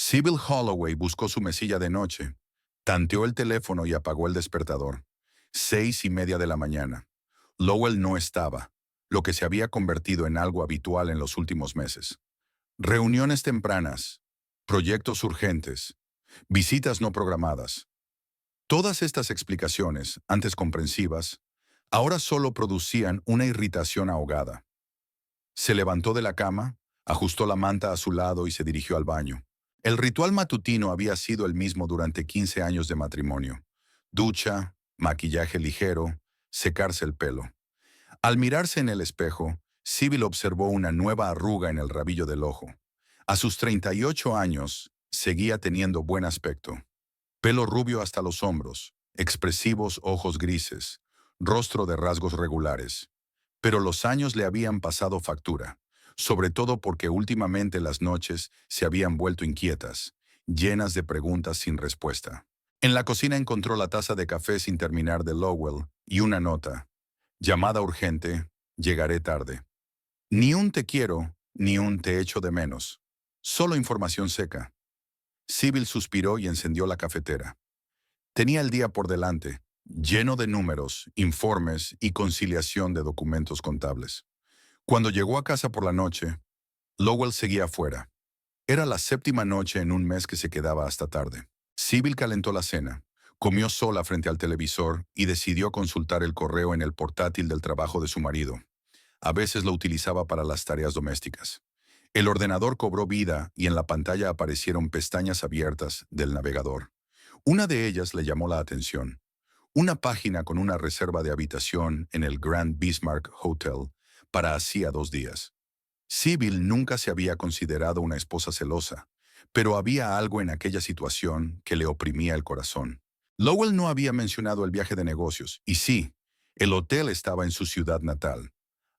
Sybil Holloway buscó su mesilla de noche, tanteó el teléfono y apagó el despertador. 6:30 de la mañana. Lowell no estaba, lo que se había convertido en algo habitual en los últimos meses. Reuniones tempranas, proyectos urgentes, visitas no programadas. Todas estas explicaciones, antes comprensivas, ahora solo producían una irritación ahogada. Se levantó de la cama, ajustó la manta a su lado y se dirigió al baño. El ritual matutino había sido el mismo durante 15 años de matrimonio. Ducha, maquillaje ligero, secarse el pelo. Al mirarse en el espejo, Sybil observó una nueva arruga en el rabillo del ojo. A sus 38 años, seguía teniendo buen aspecto. Pelo rubio hasta los hombros, expresivos ojos grises, rostro de rasgos regulares. Pero los años le habían pasado factura, sobre todo porque últimamente las noches se habían vuelto inquietas, llenas de preguntas sin respuesta. En la cocina encontró la taza de café sin terminar de Lowell y una nota. Llamada urgente, llegaré tarde. Ni un te quiero, ni un te echo de menos. Solo información seca. Sybil suspiró y encendió la cafetera. Tenía el día por delante, lleno de números, informes y conciliación de documentos contables. Cuando llegó a casa por la noche, Lowell seguía afuera. Era la séptima noche en un mes que se quedaba hasta tarde. Sybil calentó la cena, comió sola frente al televisor y decidió consultar el correo en el portátil del trabajo de su marido. A veces lo utilizaba para las tareas domésticas. El ordenador cobró vida y en la pantalla aparecieron pestañas abiertas del navegador. Una de ellas le llamó la atención. Una página con una reserva de habitación en el Grand Bismarck Hotel para hacía 2 días. Sybil nunca se había considerado una esposa celosa, pero había algo en aquella situación que le oprimía el corazón. Lowell no había mencionado el viaje de negocios, y sí, el hotel estaba en su ciudad natal.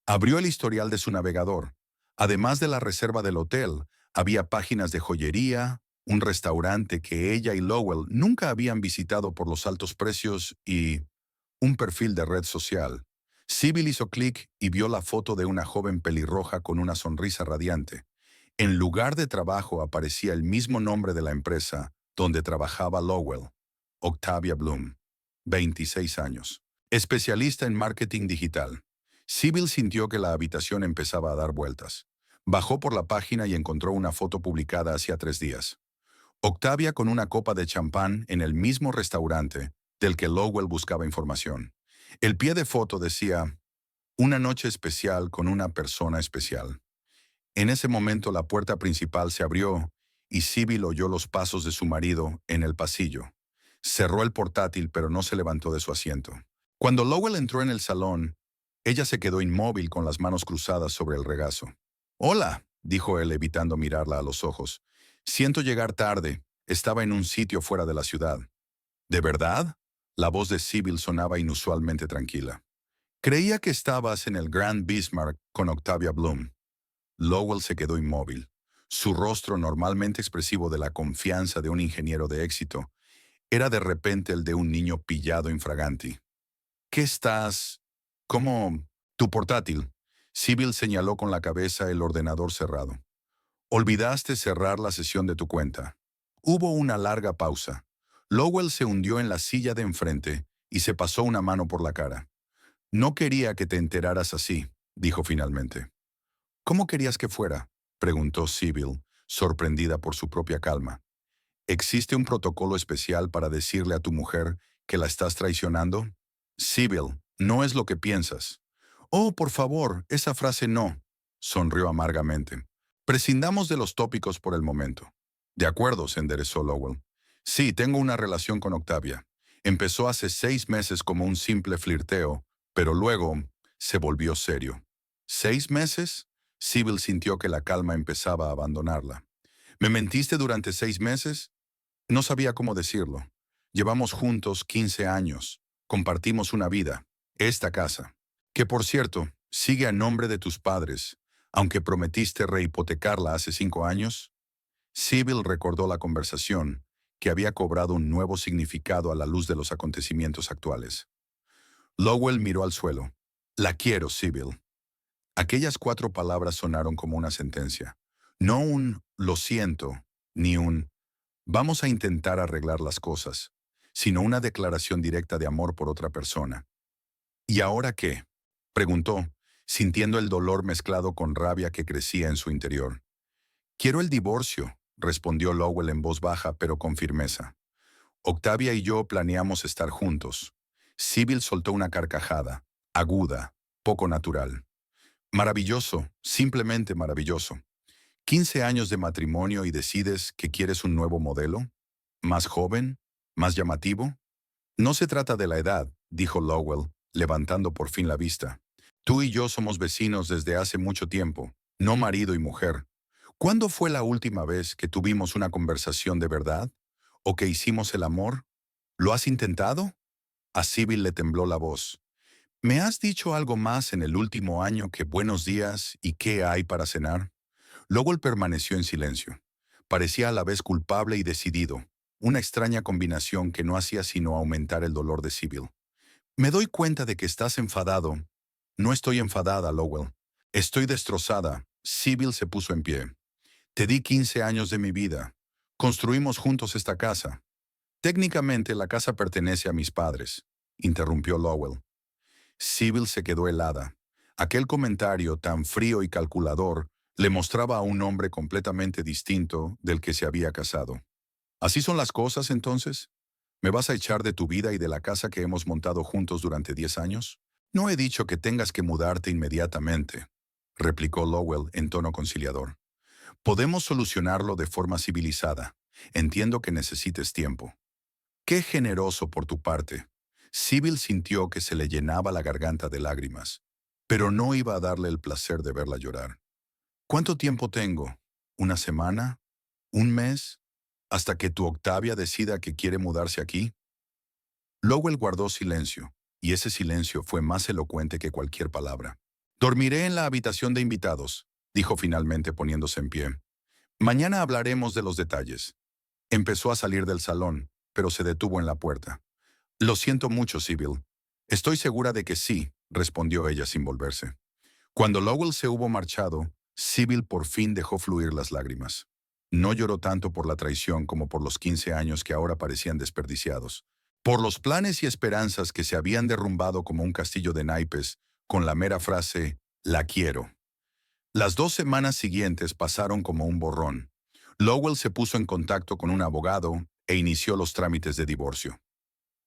Abrió el historial de su navegador. Además de la reserva del hotel, había páginas de joyería, un restaurante que ella y Lowell nunca habían visitado por los altos precios y un perfil de red social. Sybil hizo clic y vio la foto de una joven pelirroja con una sonrisa radiante. En lugar de trabajo aparecía el mismo nombre de la empresa donde trabajaba Lowell, Octavia Bloom, 26 años. Especialista en marketing digital. Sybil sintió que la habitación empezaba a dar vueltas. Bajó por la página y encontró una foto publicada hacía 3 días. Octavia con una copa de champán en el mismo restaurante del que Lowell buscaba información. El pie de foto decía, una noche especial con una persona especial. En ese momento la puerta principal se abrió y Sybil oyó los pasos de su marido en el pasillo. Cerró el portátil pero no se levantó de su asiento. Cuando Lowell entró en el salón, ella se quedó inmóvil con las manos cruzadas sobre el regazo. «Hola», dijo él evitando mirarla a los ojos. «Siento llegar tarde. Estaba en un sitio fuera de la ciudad». «¿De verdad?». La voz de Sybil sonaba inusualmente tranquila. «Creía que estabas en el Grand Bismarck con Octavia Bloom». Lowell se quedó inmóvil. Su rostro, normalmente expresivo de la confianza de un ingeniero de éxito, era de repente el de un niño pillado infraganti. «¿Qué estás...? ¿Cómo...? Tu portátil». Sybil señaló con la cabeza el ordenador cerrado. «Olvidaste cerrar la sesión de tu cuenta». Hubo una larga pausa. Lowell se hundió en la silla de enfrente y se pasó una mano por la cara. «No quería que te enteraras así», dijo finalmente. «¿Cómo querías que fuera?», preguntó Sybil, sorprendida por su propia calma. «¿Existe un protocolo especial para decirle a tu mujer que la estás traicionando?». «Sybil, no es lo que piensas». «Oh, por favor, esa frase no», sonrió amargamente. «Prescindamos de los tópicos por el momento». «De acuerdo», se enderezó Lowell. «Sí, tengo una relación con Octavia. Empezó hace 6 meses como un simple flirteo, pero luego se volvió serio». «¿6 meses?». Sybil sintió que la calma empezaba a abandonarla. «¿Me mentiste durante 6 meses?». No sabía cómo decirlo. «Llevamos juntos 15 años. Compartimos una vida. Esta casa. Que, por cierto, sigue a nombre de tus padres, aunque prometiste rehipotecarla hace 5 años». Sybil recordó la conversación, que había cobrado un nuevo significado a la luz de los acontecimientos actuales. Lowell miró al suelo. «La quiero, Sybil». Aquellas 4 palabras sonaron como una sentencia. No un «lo siento», ni un Vamos a intentar arreglar las cosas, sino una declaración directa de amor por otra persona. ¿Y ahora qué?, preguntó, sintiendo el dolor mezclado con rabia que crecía en su interior. Quiero el divorcio, respondió Lowell en voz baja pero con firmeza. Octavia y yo planeamos estar juntos. Sybil soltó una carcajada, aguda, poco natural. Maravilloso, simplemente maravilloso. 15 años de matrimonio y decides que quieres un nuevo modelo, más joven, más llamativo. No se trata de la edad, dijo Lowell, levantando por fin la vista. Tú y yo somos vecinos desde hace mucho tiempo, no marido y mujer. ¿Cuándo fue la última vez que tuvimos una conversación de verdad? ¿O que hicimos el amor? ¿Lo has intentado? A Sybil le tembló la voz. ¿Me has dicho algo más en el último año que buenos días y qué hay para cenar? Lowell permaneció en silencio. Parecía a la vez culpable y decidido, una extraña combinación que no hacía sino aumentar el dolor de Sybil. Me doy cuenta de que estás enfadado. No estoy enfadada, Lowell. Estoy destrozada. Sybil se puso en pie. Te di 15 años de mi vida. Construimos juntos esta casa. Técnicamente la casa pertenece a mis padres, interrumpió Lowell. Sybil se quedó helada. Aquel comentario tan frío y calculador le mostraba a un hombre completamente distinto del que se había casado. ¿Así son las cosas, entonces? ¿Me vas a echar de tu vida y de la casa que hemos montado juntos durante 10 años? No he dicho que tengas que mudarte inmediatamente, replicó Lowell en tono conciliador. Podemos solucionarlo de forma civilizada. Entiendo que necesites tiempo. Qué generoso por tu parte. Sybil sintió que se le llenaba la garganta de lágrimas, pero no iba a darle el placer de verla llorar. ¿Cuánto tiempo tengo? ¿Una semana? ¿Un mes? ¿Hasta que tu Octavia decida que quiere mudarse aquí? Lowell guardó silencio, y ese silencio fue más elocuente que cualquier palabra. Dormiré en la habitación de invitados, dijo finalmente poniéndose en pie. Mañana hablaremos de los detalles. Empezó a salir del salón, pero se detuvo en la puerta. Lo siento mucho, Sybil. Estoy segura de que sí, respondió ella sin volverse. Cuando Lowell se hubo marchado, Sybil por fin dejó fluir las lágrimas. No lloró tanto por la traición como por los 15 años que ahora parecían desperdiciados, por los planes y esperanzas que se habían derrumbado como un castillo de naipes con la mera frase, la quiero. Las 2 semanas siguientes pasaron como un borrón. Lowell se puso en contacto con un abogado e inició los trámites de divorcio.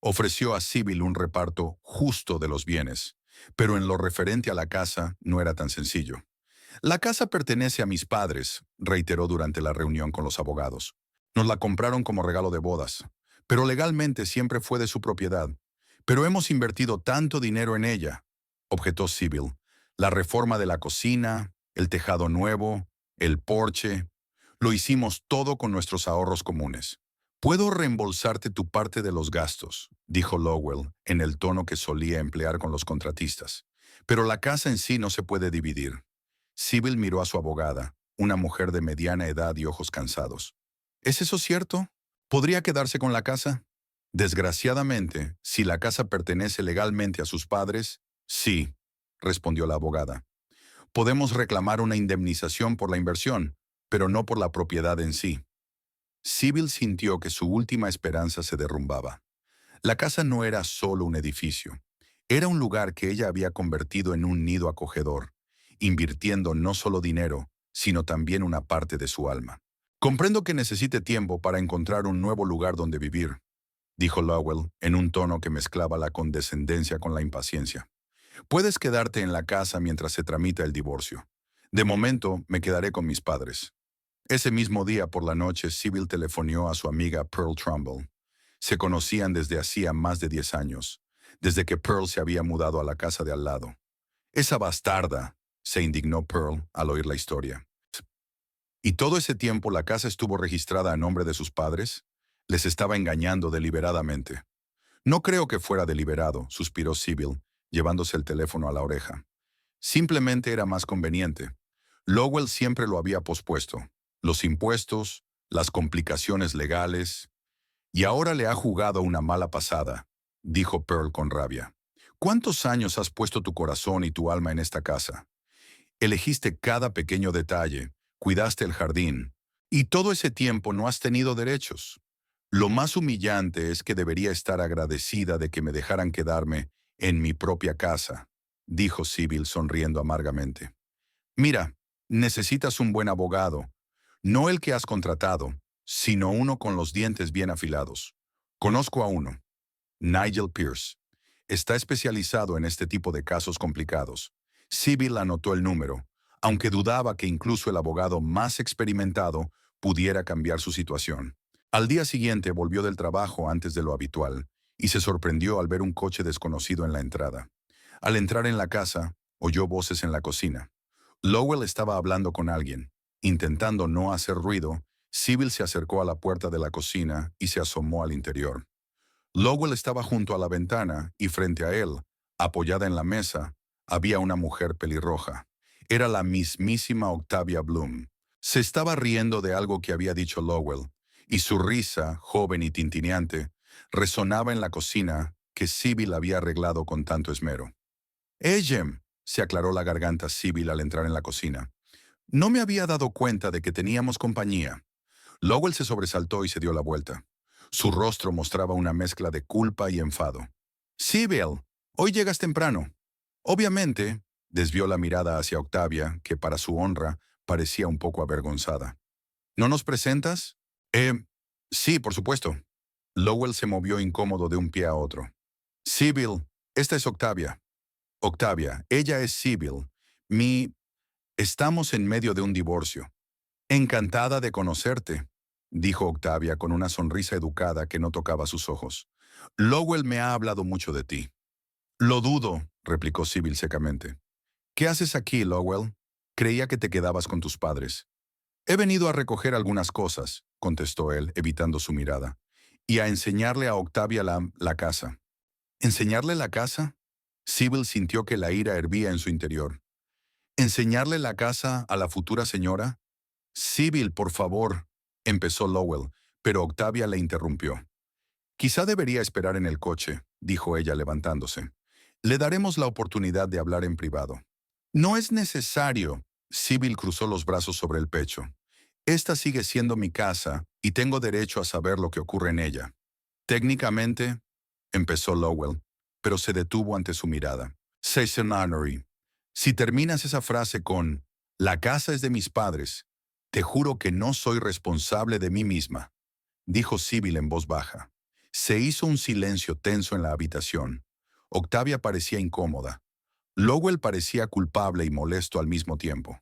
Ofreció a Sybil un reparto justo de los bienes, pero en lo referente a la casa no era tan sencillo. La casa pertenece a mis padres, reiteró durante la reunión con los abogados. Nos la compraron como regalo de bodas, pero legalmente siempre fue de su propiedad. Pero hemos invertido tanto dinero en ella, objetó Sybil. La reforma de la cocina, el tejado nuevo, el porche. Lo hicimos todo con nuestros ahorros comunes. Puedo reembolsarte tu parte de los gastos, dijo Lowell en el tono que solía emplear con los contratistas. Pero la casa en sí no se puede dividir. Sybil miró a su abogada, una mujer de mediana edad y ojos cansados. ¿Es eso cierto? ¿Podría quedarse con la casa? Desgraciadamente, si la casa pertenece legalmente a sus padres, sí, respondió la abogada. Podemos reclamar una indemnización por la inversión, pero no por la propiedad en sí. Sybil sintió que su última esperanza se derrumbaba. La casa no era solo un edificio. Era un lugar que ella había convertido en un nido acogedor, invirtiendo no solo dinero, sino también una parte de su alma. Comprendo que necesite tiempo para encontrar un nuevo lugar donde vivir, dijo Lowell en un tono que mezclaba la condescendencia con la impaciencia. Puedes quedarte en la casa mientras se tramita el divorcio. De momento, me quedaré con mis padres. Ese mismo día por la noche, Sybil telefonió a su amiga Pearl Trumbull. Se conocían desde hacía más de 10 años, desde que Pearl se había mudado a la casa de al lado. Esa bastarda, se indignó Pearl al oír la historia. ¿Y todo ese tiempo la casa estuvo registrada a nombre de sus padres? Les estaba engañando deliberadamente. No creo que fuera deliberado, suspiró Sybil, llevándose el teléfono a la oreja. Simplemente era más conveniente. Lowell siempre lo había pospuesto. Los impuestos, las complicaciones legales. Y ahora le ha jugado una mala pasada, dijo Pearl con rabia. ¿Cuántos años has puesto tu corazón y tu alma en esta casa? Elegiste cada pequeño detalle, cuidaste el jardín. Y todo ese tiempo no has tenido derechos. Lo más humillante es que debería estar agradecida de que me dejaran quedarme en mi propia casa, dijo Sybil sonriendo amargamente. Mira, necesitas un buen abogado, no el que has contratado, sino uno con los dientes bien afilados. Conozco a uno, Nigel Pierce. Está especializado en este tipo de casos complicados. Sybil anotó el número, aunque dudaba que incluso el abogado más experimentado pudiera cambiar su situación. Al día siguiente volvió del trabajo antes de lo habitual y se sorprendió al ver un coche desconocido en la entrada. Al entrar en la casa, oyó voces en la cocina. Lowell estaba hablando con alguien. Intentando no hacer ruido, Sybil se acercó a la puerta de la cocina y se asomó al interior. Lowell estaba junto a la ventana y frente a él, apoyada en la mesa, había una mujer pelirroja. Era la mismísima Octavia Bloom. Se estaba riendo de algo que había dicho Lowell, y su risa, joven y tintineante, resonaba en la cocina que Sybil había arreglado con tanto esmero. Jem, se aclaró la garganta Sybil al entrar en la cocina. No me había dado cuenta de que teníamos compañía. Lowell se sobresaltó y se dio la vuelta. Su rostro mostraba una mezcla de culpa y enfado. Sybil, hoy llegas temprano. Obviamente, desvió la mirada hacia Octavia, que para su honra parecía un poco avergonzada. ¿No nos presentas? Sí, por supuesto. Lowell se movió incómodo de un pie a otro. Sybil, esta es Octavia. Octavia, ella es Sybil. Mi... Estamos en medio de un divorcio. Encantada de conocerte, dijo Octavia con una sonrisa educada que no tocaba sus ojos. Lowell me ha hablado mucho de ti. Lo dudo, replicó Sybil secamente. ¿Qué haces aquí, Lowell? Creía que te quedabas con tus padres. He venido a recoger algunas cosas, contestó él, evitando su mirada, y a enseñarle a Octavia la casa. ¿Enseñarle la casa? Sybil sintió que la ira hervía en su interior. ¿Enseñarle la casa a la futura señora? Sybil, por favor, empezó Lowell, pero Octavia le interrumpió. Quizá debería esperar en el coche, dijo ella levantándose. Le daremos la oportunidad de hablar en privado. No es necesario. Sybil cruzó los brazos sobre el pecho. Esta sigue siendo mi casa y tengo derecho a saber lo que ocurre en ella. Técnicamente, empezó Lowell, pero se detuvo ante su mirada. Honorary, si terminas esa frase con «La casa es de mis padres», te juro que no soy responsable de mí misma, dijo Sybil en voz baja. Se hizo un silencio tenso en la habitación. Octavia parecía incómoda. Lowell parecía culpable y molesto al mismo tiempo.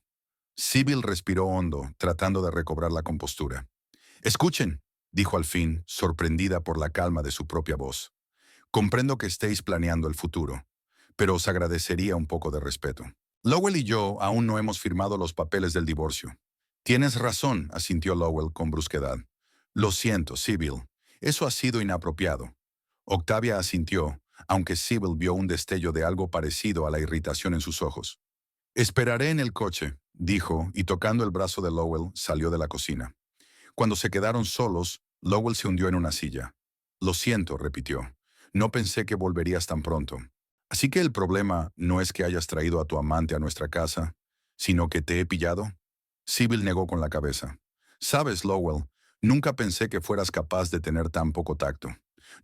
Sybil respiró hondo, tratando de recobrar la compostura. «Escuchen», dijo al fin, sorprendida por la calma de su propia voz. «Comprendo que estéis planeando el futuro, pero os agradecería un poco de respeto. Lowell y yo aún no hemos firmado los papeles del divorcio». «Tienes razón», asintió Lowell con brusquedad. «Lo siento, Sybil. Eso ha sido inapropiado». Octavia asintió, aunque Sybil vio un destello de algo parecido a la irritación en sus ojos. «Esperaré en el coche», dijo, y tocando el brazo de Lowell, salió de la cocina. Cuando se quedaron solos, Lowell se hundió en una silla. «Lo siento», repitió. «No pensé que volverías tan pronto. Así que el problema no es que hayas traído a tu amante a nuestra casa, sino que te he pillado». Sybil negó con la cabeza. «Sabes, Lowell, nunca pensé que fueras capaz de tener tan poco tacto.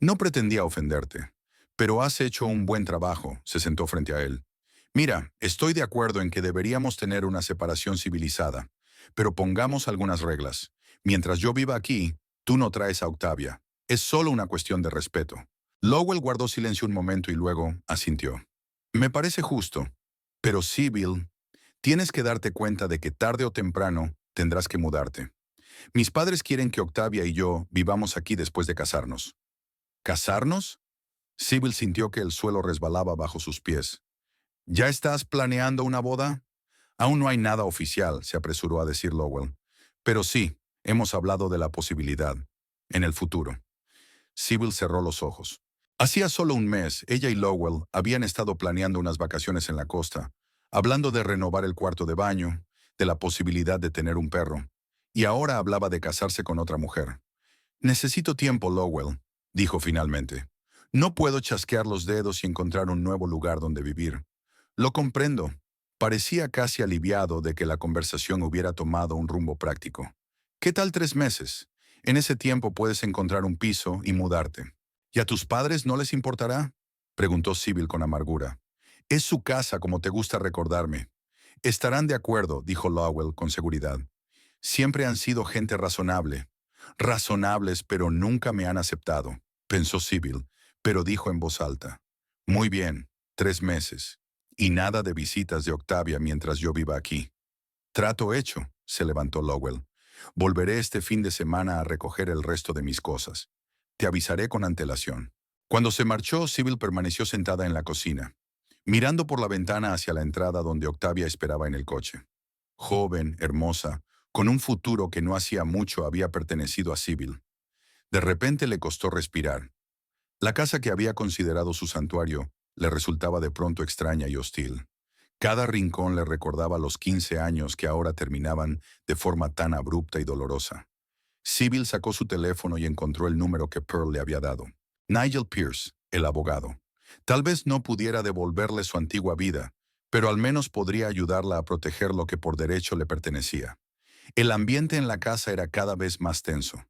No pretendía ofenderte, pero has hecho un buen trabajo», se sentó frente a él. «Mira, estoy de acuerdo en que deberíamos tener una separación civilizada, pero pongamos algunas reglas. Mientras yo viva aquí, tú no traes a Octavia. Es solo una cuestión de respeto». Lowell guardó silencio un momento y luego asintió. «Me parece justo, pero Sybil, tienes que darte cuenta de que tarde o temprano tendrás que mudarte. Mis padres quieren que Octavia y yo vivamos aquí después de casarnos». «¿Casarnos?» Sybil sintió que el suelo resbalaba bajo sus pies. «¿Ya estás planeando una boda?» «Aún no hay nada oficial», se apresuró a decir Lowell. «Pero sí, hemos hablado de la posibilidad. En el futuro». Sybil cerró los ojos. Hacía solo un mes, ella y Lowell habían estado planeando unas vacaciones en la costa, hablando de renovar el cuarto de baño, de la posibilidad de tener un perro, y ahora hablaba de casarse con otra mujer. «Necesito tiempo, Lowell», dijo finalmente. «No puedo chasquear los dedos y encontrar un nuevo lugar donde vivir». «Lo comprendo». Parecía casi aliviado de que la conversación hubiera tomado un rumbo práctico. ¿Qué tal 3 meses? En ese tiempo puedes encontrar un piso y mudarte. ¿Y a tus padres no les importará? Preguntó Sybil con amargura. Es su casa, como te gusta recordarme. Estarán de acuerdo, dijo Lowell con seguridad. Siempre han sido gente razonable. Razonables, pero nunca me han aceptado, pensó Sybil, pero dijo en voz alta. Muy bien, 3 meses. Y nada de visitas de Octavia mientras yo viva aquí. Trato hecho, se levantó Lowell. Volveré este fin de semana a recoger el resto de mis cosas. Te avisaré con antelación. Cuando se marchó, Sybil permaneció sentada en la cocina, mirando por la ventana hacia la entrada donde Octavia esperaba en el coche. Joven, hermosa, con un futuro que no hacía mucho había pertenecido a Sybil. De repente le costó respirar. La casa que había considerado su santuario le resultaba de pronto extraña y hostil. Cada rincón le recordaba los 15 años que ahora terminaban de forma tan abrupta y dolorosa. Sybil sacó su teléfono y encontró el número que Pearl le había dado. Nigel Pierce, el abogado. Tal vez no pudiera devolverle su antigua vida, pero al menos podría ayudarla a proteger lo que por derecho le pertenecía. El ambiente en la casa era cada vez más tenso.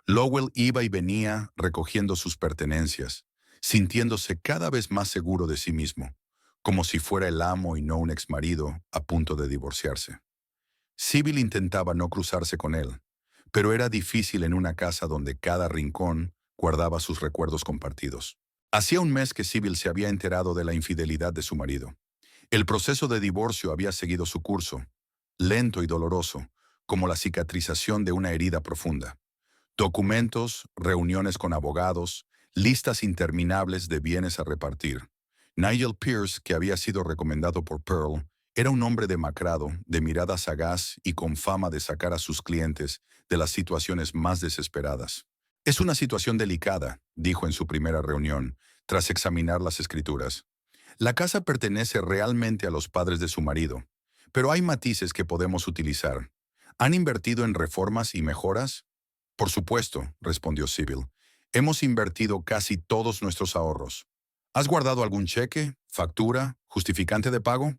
Lowell iba y venía recogiendo sus pertenencias, sintiéndose cada vez más seguro de sí mismo, como si fuera el amo y no un exmarido a punto de divorciarse. Sybil intentaba no cruzarse con él, pero era difícil en una casa donde cada rincón guardaba sus recuerdos compartidos. Hacía un mes que Sybil se había enterado de la infidelidad de su marido. El proceso de divorcio había seguido su curso, lento y doloroso, como la cicatrización de una herida profunda. Documentos, reuniones con abogados, listas interminables de bienes a repartir. Nigel Pierce, que había sido recomendado por Pearl, era un hombre demacrado, de mirada sagaz y con fama de sacar a sus clientes de las situaciones más desesperadas. Es una situación delicada, dijo en su primera reunión, tras examinar las escrituras. La casa pertenece realmente a los padres de su marido, pero hay matices que podemos utilizar. ¿Han invertido en reformas y mejoras? Por supuesto, respondió Sybil. Hemos invertido casi todos nuestros ahorros. ¿Has guardado algún cheque, factura, justificante de pago?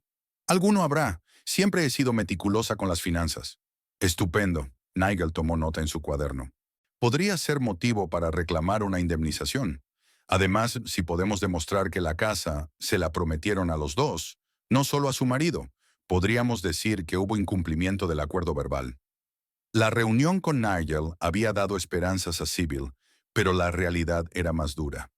Alguno habrá. Siempre he sido meticulosa con las finanzas. Estupendo. Nigel tomó nota en su cuaderno. Podría ser motivo para reclamar una indemnización. Además, si podemos demostrar que la casa se la prometieron a los dos, no solo a su marido, podríamos decir que hubo incumplimiento del acuerdo verbal. La reunión con Nigel había dado esperanzas a Sybil, pero la realidad era más dura.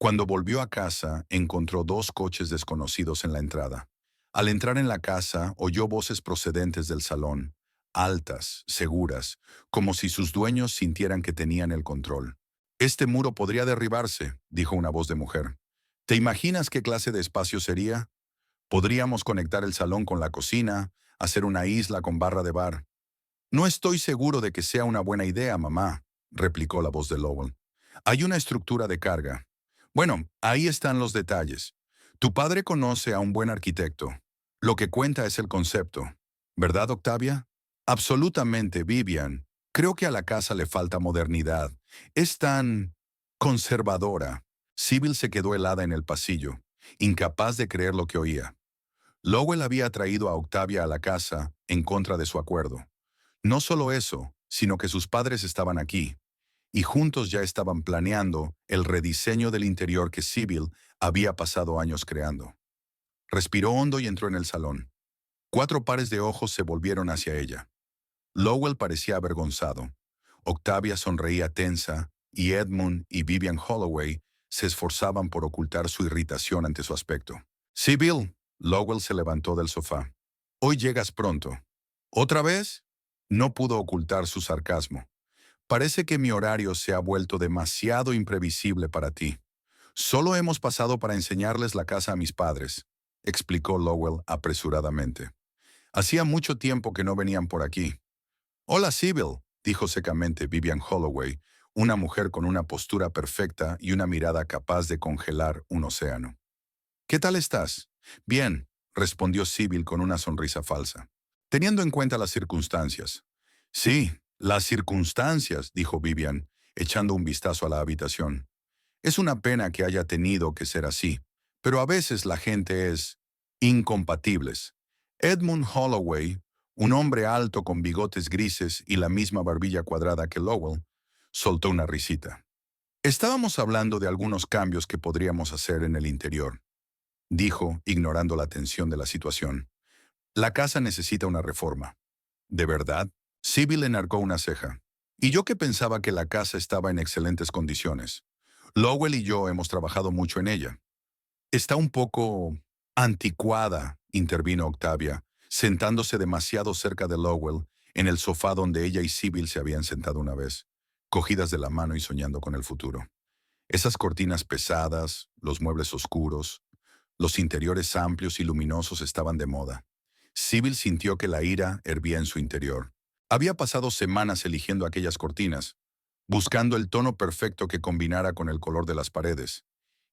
Cuando volvió a casa, encontró 2 coches desconocidos en la entrada. Al entrar en la casa, oyó voces procedentes del salón, altas, seguras, como si sus dueños sintieran que tenían el control. Este muro podría derribarse, dijo una voz de mujer. ¿Te imaginas qué clase de espacio sería? Podríamos conectar el salón con la cocina, hacer una isla con barra de bar. No estoy seguro de que sea una buena idea, mamá, replicó la voz de Lowell. Hay una estructura de carga. Bueno, ahí están los detalles. Tu padre conoce a un buen arquitecto. Lo que cuenta es el concepto. ¿Verdad, Octavia? Absolutamente, Vivian. Creo que a la casa le falta modernidad. Es tan conservadora. Sybil se quedó helada en el pasillo, incapaz de creer lo que oía. Lowell había traído a Octavia a la casa en contra de su acuerdo. No solo eso, sino que sus padres estaban aquí, y juntos ya estaban planeando el rediseño del interior que Sybil había pasado años creando. Respiró hondo y entró en el salón. 4 pares de ojos se volvieron hacia ella. Lowell parecía avergonzado. Octavia sonreía tensa, y Edmund y Vivian Holloway se esforzaban por ocultar su irritación ante su aspecto. «Sybil», Lowell se levantó del sofá. «Hoy llegas pronto». «¿Otra vez?» No pudo ocultar su sarcasmo. «Parece que mi horario se ha vuelto demasiado imprevisible para ti. Solo hemos pasado para enseñarles la casa a mis padres», explicó Lowell apresuradamente. «Hacía mucho tiempo que no venían por aquí». «Hola, Sybil», dijo secamente Vivian Holloway, una mujer con una postura perfecta y una mirada capaz de congelar un océano. «¿Qué tal estás?» «Bien», respondió Sybil con una sonrisa falsa. «Teniendo en cuenta las circunstancias». «Sí, las circunstancias», dijo Vivian, echando un vistazo a la habitación. «Es una pena que haya tenido que ser así, pero a veces la gente es incompatibles». Edmund Holloway, Un hombre alto con bigotes grises y la misma barbilla cuadrada que Lowell, soltó una risita. Estábamos hablando de algunos cambios que podríamos hacer en el interior, dijo, ignorando la tensión de la situación. La casa necesita una reforma. ¿De verdad? Sybil enarcó una ceja. Y yo que pensaba que la casa estaba en excelentes condiciones. Lowell y yo hemos trabajado mucho en ella. Está un poco anticuada, intervino Octavia, sentándose demasiado cerca de Lowell, en el sofá donde ella y Sybil se habían sentado una vez, cogidas de la mano y soñando con el futuro. Esas cortinas pesadas, los muebles oscuros, los interiores amplios y luminosos estaban de moda. Sybil sintió que la ira hervía en su interior. Había pasado semanas eligiendo aquellas cortinas, buscando el tono perfecto que combinara con el color de las paredes.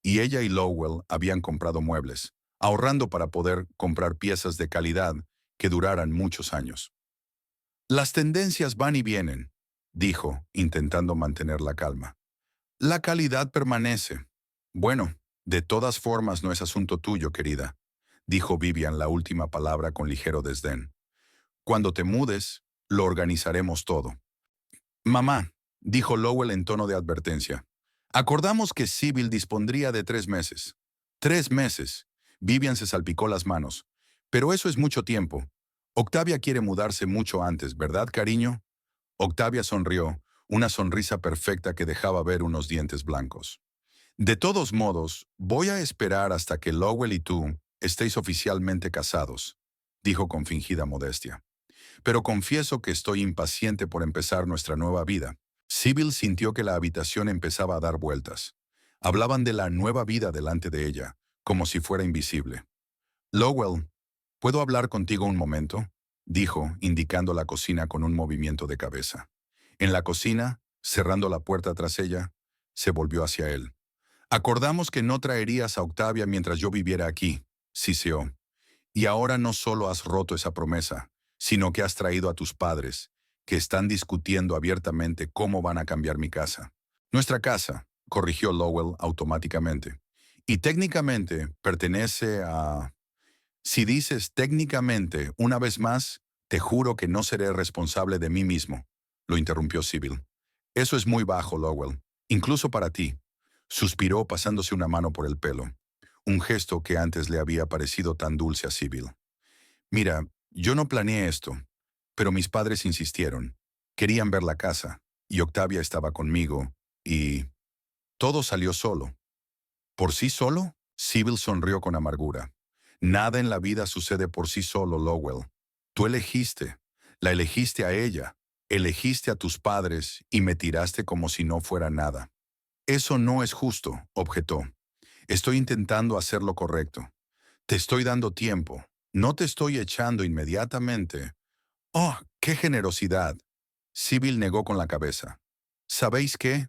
Y ella y Lowell habían comprado muebles, ahorrando para poder comprar piezas de calidad que duraran muchos años. Las tendencias van y vienen, dijo, intentando mantener la calma. La calidad permanece. Bueno, de todas formas no es asunto tuyo, querida, dijo Vivian la última palabra con ligero desdén. Cuando te mudes, lo organizaremos todo. Mamá, dijo Lowell en tono de advertencia. Acordamos que Sybil dispondría de 3 meses. 3 meses. Vivian se salpicó las manos. Pero eso es mucho tiempo. Octavia quiere mudarse mucho antes, ¿verdad, cariño? Octavia sonrió, una sonrisa perfecta que dejaba ver unos dientes blancos. De todos modos, voy a esperar hasta que Lowell y tú estéis oficialmente casados, dijo con fingida modestia. Pero confieso que estoy impaciente por empezar nuestra nueva vida. Sybil sintió que la habitación empezaba a dar vueltas. Hablaban de la nueva vida delante de ella, como si fuera invisible. Lowell, ¿puedo hablar contigo un momento? Dijo, indicando la cocina con un movimiento de cabeza. En la cocina, cerrando la puerta tras ella, se volvió hacia él. Acordamos que no traerías a Octavia mientras yo viviera aquí, siseó. Y ahora no solo has roto esa promesa, sino que has traído a tus padres, que están discutiendo abiertamente cómo van a cambiar mi casa. Nuestra casa, corrigió Lowell automáticamente. Y técnicamente pertenece a... Si dices técnicamente una vez más, te juro que no seré responsable de mí mismo, lo interrumpió Sybil. Eso es muy bajo, Lowell, incluso para ti. Suspiró pasándose una mano por el pelo, un gesto que antes le había parecido tan dulce a Sybil. Mira, yo no planeé esto, pero mis padres insistieron. Querían ver la casa, y Octavia estaba conmigo, y... todo salió solo. ¿Por sí solo? Sybil sonrió con amargura. Nada en la vida sucede por sí solo, Lowell. Tú elegiste, la elegiste a ella, elegiste a tus padres y me tiraste como si no fuera nada. Eso no es justo, objetó. Estoy intentando hacer lo correcto. Te estoy dando tiempo. No te estoy echando inmediatamente. ¡Oh, qué generosidad! Sybil negó con la cabeza. ¿Sabéis qué?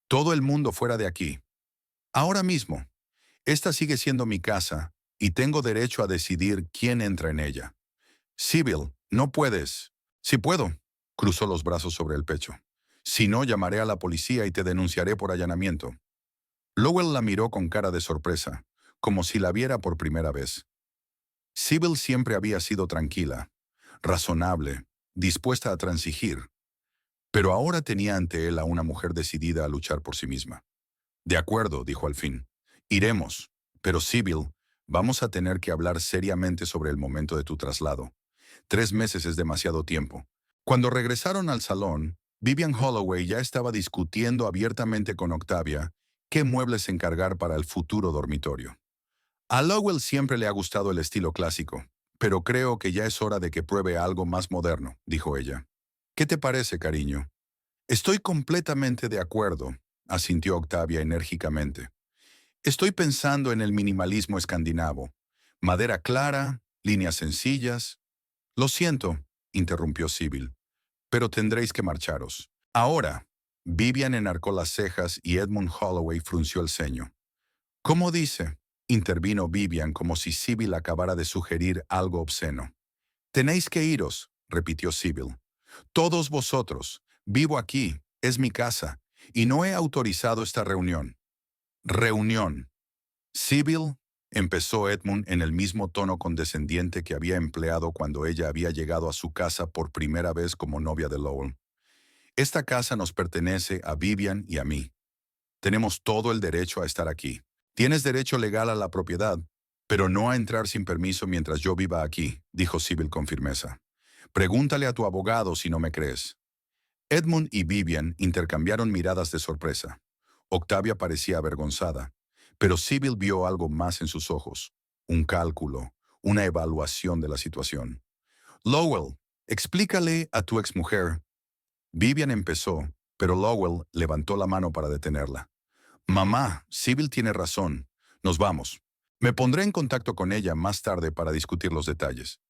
Todo el mundo fuera de aquí. Ahora mismo. Esta sigue siendo mi casa y tengo derecho a decidir quién entra en ella. Sybil, no puedes. Sí puedo. Cruzó los brazos sobre el pecho. Si no, llamaré a la policía y te denunciaré por allanamiento. Lowell la miró con cara de sorpresa, como si la viera por primera vez. Sybil siempre había sido tranquila, razonable, dispuesta a transigir, pero ahora tenía ante él a una mujer decidida a luchar por sí misma. De acuerdo, dijo al fin. Iremos, pero Sybil, vamos a tener que hablar seriamente sobre el momento de tu traslado. 3 meses es demasiado tiempo. Cuando regresaron al salón, Vivian Holloway ya estaba discutiendo abiertamente con Octavia qué muebles encargar para el futuro dormitorio. A Lowell siempre le ha gustado el estilo clásico, pero creo que ya es hora de que pruebe algo más moderno, dijo ella. ¿Qué te parece, cariño? Estoy completamente de acuerdo, asintió Octavia enérgicamente. Estoy pensando en el minimalismo escandinavo. Madera clara, líneas sencillas. Lo siento, interrumpió Sybil, pero tendréis que marcharos. Ahora, Vivian enarcó las cejas y Edmund Holloway frunció el ceño. ¿Cómo dice? Intervino Vivian como si Sybil acabara de sugerir algo obsceno. Tenéis que iros, repitió Sybil. Todos vosotros. Vivo aquí, es mi casa, y no he autorizado esta reunión. Reunión. Sybil, Empezó Edmund en el mismo tono condescendiente que había empleado cuando ella había llegado a su casa por primera vez como novia de Lowell. Esta casa nos pertenece a Vivian y a mí. Tenemos todo el derecho a estar aquí. Tienes derecho legal a la propiedad, pero no a entrar sin permiso mientras yo viva aquí, dijo Sybil con firmeza. Pregúntale a tu abogado si no me crees. Edmund y Vivian intercambiaron miradas de sorpresa. Octavia parecía avergonzada, pero Sybil vio algo más en sus ojos, un cálculo, una evaluación de la situación. Lowell, explícale a tu exmujer. Vivian empezó, pero Lowell levantó la mano para detenerla. Mamá, Sybil tiene razón. Nos vamos. Me pondré en contacto con ella más tarde para discutir los detalles.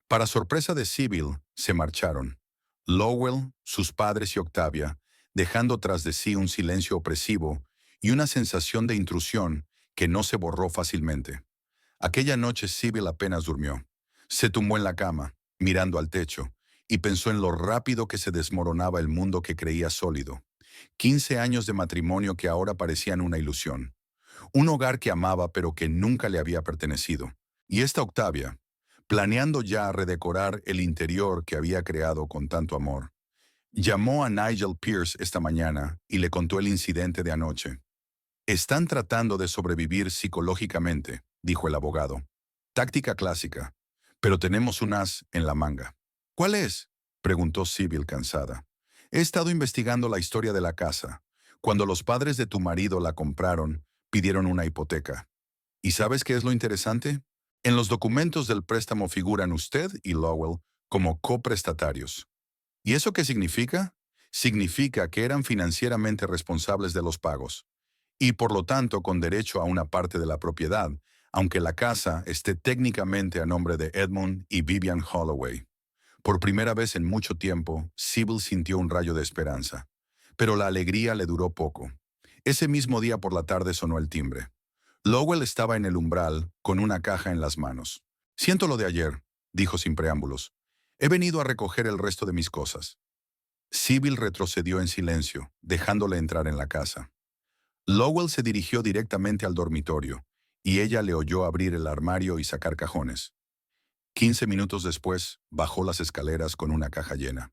Para sorpresa de Sybil, se marcharon. Lowell, sus padres y Octavia, dejando tras de sí un silencio opresivo y una sensación de intrusión que no se borró fácilmente. Aquella noche Sybil apenas durmió. Se tumbó en la cama, mirando al techo, y pensó en lo rápido que se desmoronaba el mundo que creía sólido. 15 años de matrimonio que ahora parecían una ilusión. Un hogar que amaba pero que nunca le había pertenecido. Y esta Octavia, planeando ya redecorar el interior que había creado con tanto amor. Llamó a Nigel Pierce esta mañana y le contó el incidente de anoche. Están tratando de sobrevivir psicológicamente, dijo el abogado. Táctica clásica, pero tenemos un as en la manga. ¿Cuál es?, preguntó Sybil cansada. He estado investigando la historia de la casa. Cuando los padres de tu marido la compraron, pidieron una hipoteca. ¿Y sabes qué es lo interesante? En los documentos del préstamo figuran usted y Lowell como coprestatarios. ¿Y eso qué significa? Significa que eran financieramente responsables de los pagos y por lo tanto con derecho a una parte de la propiedad, aunque la casa esté técnicamente a nombre de Edmund y Vivian Holloway. Por primera vez en mucho tiempo, Sybil sintió un rayo de esperanza. Pero la alegría le duró poco. Ese mismo día por la tarde sonó el timbre. Lowell estaba en el umbral, con una caja en las manos. «Siento lo de ayer», dijo sin preámbulos. «He venido a recoger el resto de mis cosas». Sybil retrocedió en silencio, dejándole entrar en la casa. Lowell se dirigió directamente al dormitorio, y ella le oyó abrir el armario y sacar cajones. 15 minutos después, bajó las escaleras con una caja llena.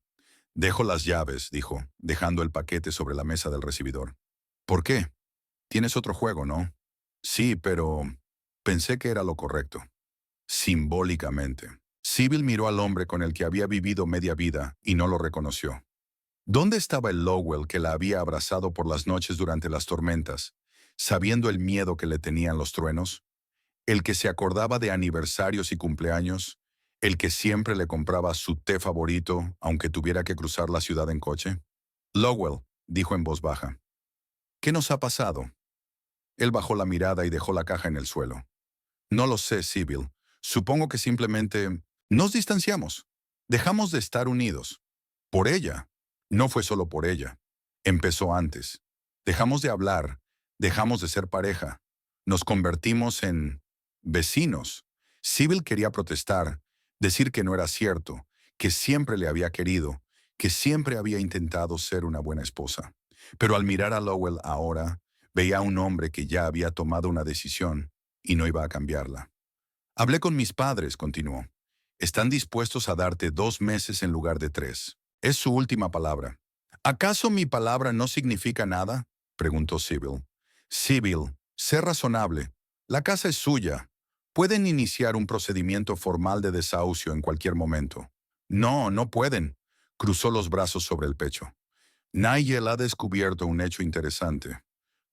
«Dejo las llaves», dijo, dejando el paquete sobre la mesa del recibidor. «¿Por qué? Tienes otro juego, ¿no?» «Sí, pero pensé que era lo correcto». Simbólicamente. Sybil miró al hombre con el que había vivido media vida y no lo reconoció. ¿Dónde estaba el Lowell que la había abrazado por las noches durante las tormentas, sabiendo el miedo que le tenían los truenos? El que se acordaba de aniversarios y cumpleaños, el que siempre le compraba su té favorito, aunque tuviera que cruzar la ciudad en coche. «Lowell», dijo en voz baja. «¿Qué nos ha pasado?» Él bajó la mirada y dejó la caja en el suelo. «No lo sé, Sybil. Supongo que simplemente nos distanciamos. Dejamos de estar unidos. Por ella. No fue solo por ella. Empezó antes. Dejamos de hablar. Dejamos de ser pareja. Nos convertimos en vecinos». Sybil quería protestar, decir que no era cierto, que siempre le había querido, que siempre había intentado ser una buena esposa. Pero al mirar a Lowell ahora, veía a un hombre que ya había tomado una decisión y no iba a cambiarla. «Hablé con mis padres», continuó. «Están dispuestos a darte 2 meses en lugar de 3. Es su última palabra». «¿Acaso mi palabra no significa nada?», preguntó Sybil. «Sybil, sé razonable. La casa es suya. Pueden iniciar un procedimiento formal de desahucio en cualquier momento». «No, no pueden», cruzó los brazos sobre el pecho. «Nigel ha descubierto un hecho interesante.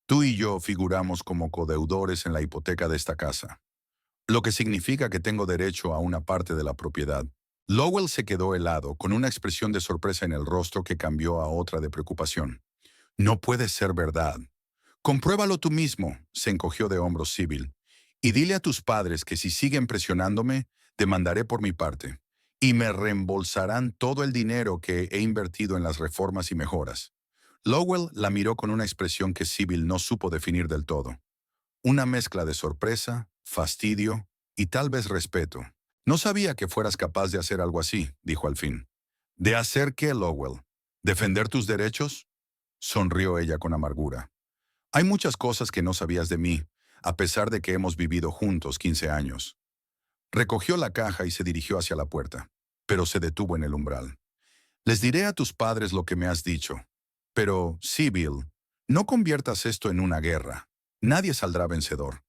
Tú y yo figuramos como codeudores en la hipoteca de esta casa, lo que significa que tengo derecho a una parte de la propiedad». Lowell se quedó helado, con una expresión de sorpresa en el rostro que cambió a otra de preocupación. «No puede ser verdad». «Compruébalo tú mismo», se encogió de hombros Sybil. «Y dile a tus padres que si siguen presionándome, demandaré por mi parte. Y me reembolsarán todo el dinero que he invertido en las reformas y mejoras». Lowell la miró con una expresión que Sybil no supo definir del todo. Una mezcla de sorpresa, fastidio y tal vez respeto. «No sabía que fueras capaz de hacer algo así», dijo al fin. «¿De hacer qué, Lowell? ¿Defender tus derechos?», sonrió ella con amargura. «Hay muchas cosas que no sabías de mí, a pesar de que hemos vivido juntos 15 años. Recogió la caja y se dirigió hacia la puerta, pero se detuvo en el umbral. Les diré a tus padres lo que me has dicho. Pero, Sybil, no conviertas esto en una guerra. Nadie saldrá vencedor.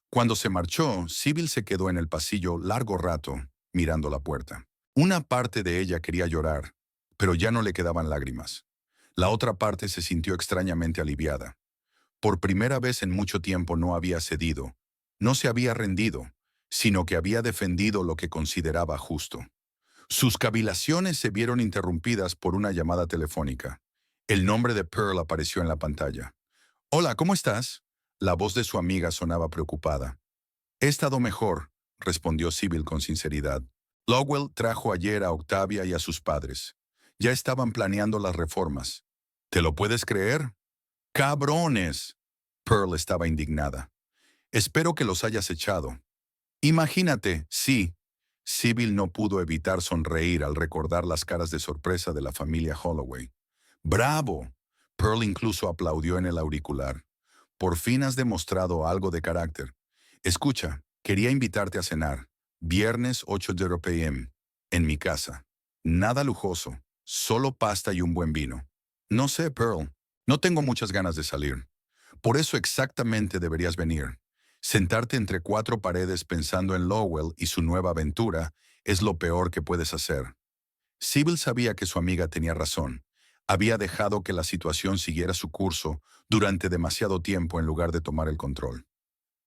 Cuando se marchó, Sybil se quedó en el pasillo largo rato, mirando la puerta. Una parte de ella quería llorar, pero ya no le quedaban lágrimas. La otra parte se sintió extrañamente aliviada. Por primera vez en mucho tiempo no había cedido, no se había rendido, sino que había defendido lo que consideraba justo. Sus cavilaciones se vieron interrumpidas por una llamada telefónica. El nombre de Pearl apareció en la pantalla. «Hola, ¿cómo estás?» La voz de su amiga sonaba preocupada. «He estado mejor», respondió Sybil con sinceridad. «Lowell trajo ayer a Octavia y a sus padres. Ya estaban planeando las reformas. ¿Te lo puedes creer?» «¡Cabrones!» Pearl estaba indignada. «Espero que los hayas echado». «Imagínate, sí». Sybil no pudo evitar sonreír al recordar las caras de sorpresa de la familia Holloway. «¡Bravo!» Pearl incluso aplaudió en el auricular. «Por fin has demostrado algo de carácter. Escucha, quería invitarte a cenar. Viernes 8:00 p.m. En mi casa. Nada lujoso, solo pasta y un buen vino». «No sé, Pearl. No tengo muchas ganas de salir. Por eso exactamente deberías venir. Sentarte entre cuatro paredes pensando en Lowell y su nueva aventura es lo peor que puedes hacer». Sybil sabía que su amiga tenía razón. Había dejado que la situación siguiera su curso durante demasiado tiempo en lugar de tomar el control.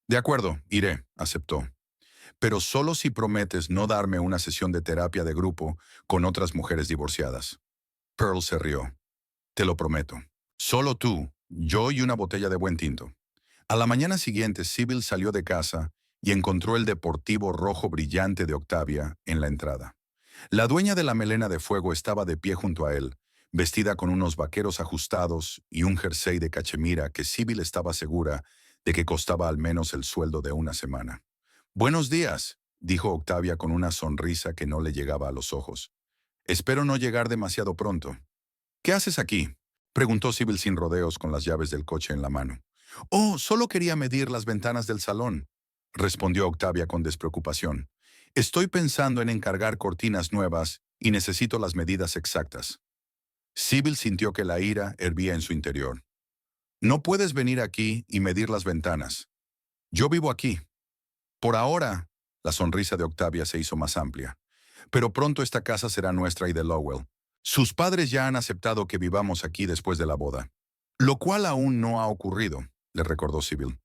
«De acuerdo, iré», aceptó. «Pero solo si prometes no darme una sesión de terapia de grupo con otras mujeres divorciadas». Pearl se rió. «Te lo prometo. Solo tú, yo y una botella de buen tinto». A la mañana siguiente, Sybil salió de casa y encontró el deportivo rojo brillante de Octavia en la entrada. La dueña de la melena de fuego estaba de pie junto a él, vestida con unos vaqueros ajustados y un jersey de cachemira que Sybil estaba segura de que costaba al menos el sueldo de una semana. «Buenos días», dijo Octavia con una sonrisa que no le llegaba a los ojos. «Espero no llegar demasiado pronto». «¿Qué haces aquí?», preguntó Sybil sin rodeos con las llaves del coche en la mano. «Oh, solo quería medir las ventanas del salón», respondió Octavia con despreocupación. «Estoy pensando en encargar cortinas nuevas y necesito las medidas exactas». Sybil sintió que la ira hervía en su interior. «No puedes venir aquí y medir las ventanas. Yo vivo aquí». «Por ahora», la sonrisa de Octavia se hizo más amplia. «Pero pronto esta casa será nuestra y de Lowell. Sus padres ya han aceptado que vivamos aquí después de la boda». «Lo cual aún no ha ocurrido», le recordó Sybil.